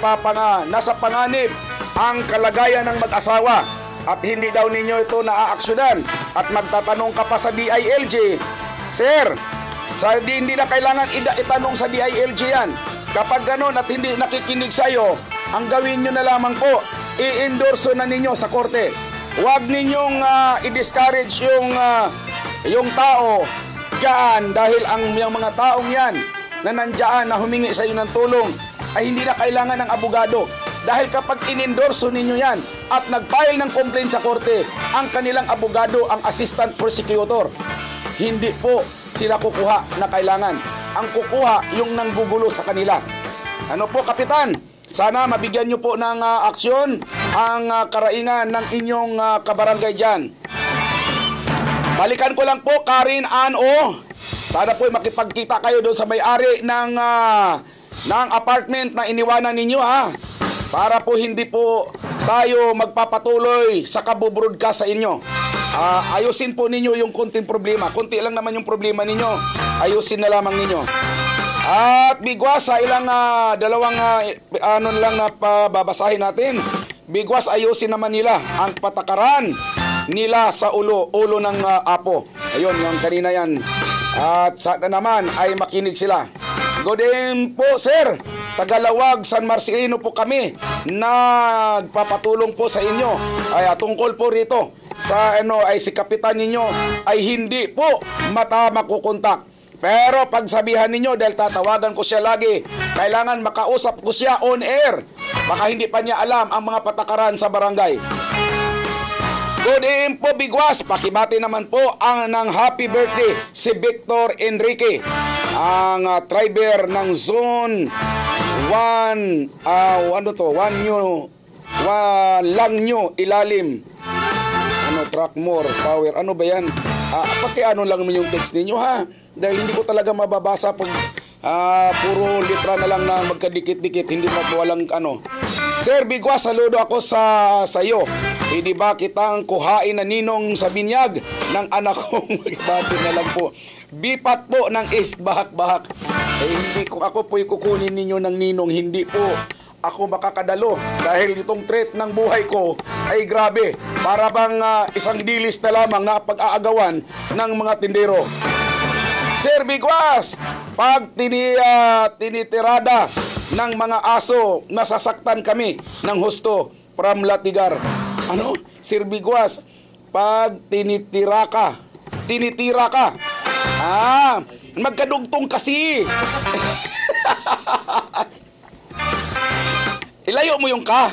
nasa panganib ang kalagayan ng mag-asawa at hindi daw ninyo ito naaaksyonan at magtatanong ka pa sa DILG. Sir, hindi na kailangan itanong sa DILG yan. Kapag gano'n at hindi nakikinig sa iyo, ang gawin nyo na lamang po, i-endorso na ninyo sa korte. Huwag ninyong i-discourage yung tao dyan dahil yung mga taong yan na nandyan na humingi sa iyo ng tulong ay hindi na kailangan ng abogado. Dahil kapag in-endorso ninyo yan at nag-file ng complaint sa korte, ang kanilang abogado, ang assistant prosecutor, hindi po sila kukuha na kailangan. Ang kukuha yung nanggugulo sa kanila. Ano po, Kapitan? Sana mabigyan nyo po ng aksyon ang karaingan ng inyong kabarangay dyan. Balikan ko lang po, Karin Ann O. Sana po makipagkita kayo doon sa may-ari ng apartment na iniwanan ninyo para po hindi po tayo magpapatuloy sa kabubroadcast sa inyo. Ayusin po ninyo yung konting problema. Konti lang naman yung problema ninyo. Ayusin na lamang ninyo. At bigwas sa ilang dalawang lang na babasahin natin. Bigwas ayusin naman nila ang patakaran nila sa ulo ng apo. Ayun, yung kanina yan. At sana naman ay makinig sila. Good day po, sir. Tagalawag, San Marcelino po kami. Nagpapatulong po sa inyo. Ay tungkol po rito sa ay si Kapitan ninyo ay hindi po makukontak. Pero pagsabihan ninyo dahil tatawagan ko siya lagi, kailangan makausap ko siya on air. Baka hindi pa niya alam ang mga patakaran sa barangay. Good evening po, Bigwas. Pakibati naman po ang ng happy birthday si Victor Enrique, ang driver ng Zone 1, Langyo, Ilalim. Truck more, power. Ano ba yan? Pati lang naman yung text ninyo dahil hindi ko talaga mababasa pag puro litra na lang na magkadikit-dikit. Hindi pa po walang Sir Bigwas, saludo ako sa iyo. Hindi ba kitang kuhain na ninong sa binyag ng anak kong magbatin na lang po. Bipat po ng East Bahak-Bahak. Hindi ko ako po'y kukunin ninyo ng ninong. Hindi po ako makakadalo dahil itong threat ng buhay ko ay grabe. Para bang isang dilis na lamang na pag-aagawan ng mga tindero. Sir Bigwas, pag tinitirada ng mga aso, nasasaktan kami ng husto from Latigar. Sir Bigwas, pag tinitira ka. Magkadugtong kasi. Ilayo mo yung ka.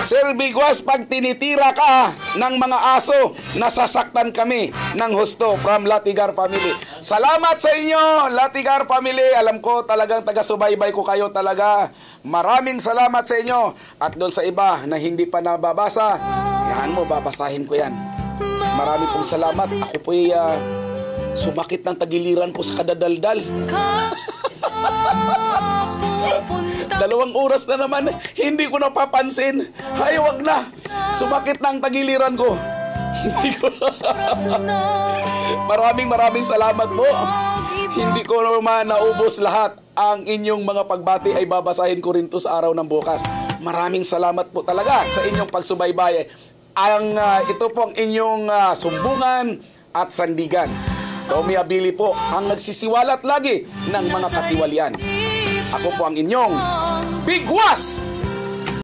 Sir Bigwas, pag tinitira ka ng mga aso, nasasaktan kami ng husto from Latigar Family. Salamat sa inyo, Latigar Family. Alam ko talagang taga-subaybay ko kayo talaga. Maraming salamat sa inyo. At doon sa iba na hindi pa nababasa, yan mo, babasahin ko yan. Marami pong salamat. Ako po'y sumakit ng tagiliran ko sa kadadaldal. 2 oras na naman, hindi ko napapansin. Ay, wag na. Sumakit ng tagiliran ko. Hindi ko. Maraming salamat po. Hindi ko naman naubos lahat. Ang inyong mga pagbati ay babasahin ko rin to sa araw ng bukas. Maraming salamat po talaga sa inyong pagsubaybay. Ito po ang inyong sumbungan at sandigan. Tommy Abili po ang nagsisiwalat lagi ng mga katiwalian. Ako po ang inyong Bigwas!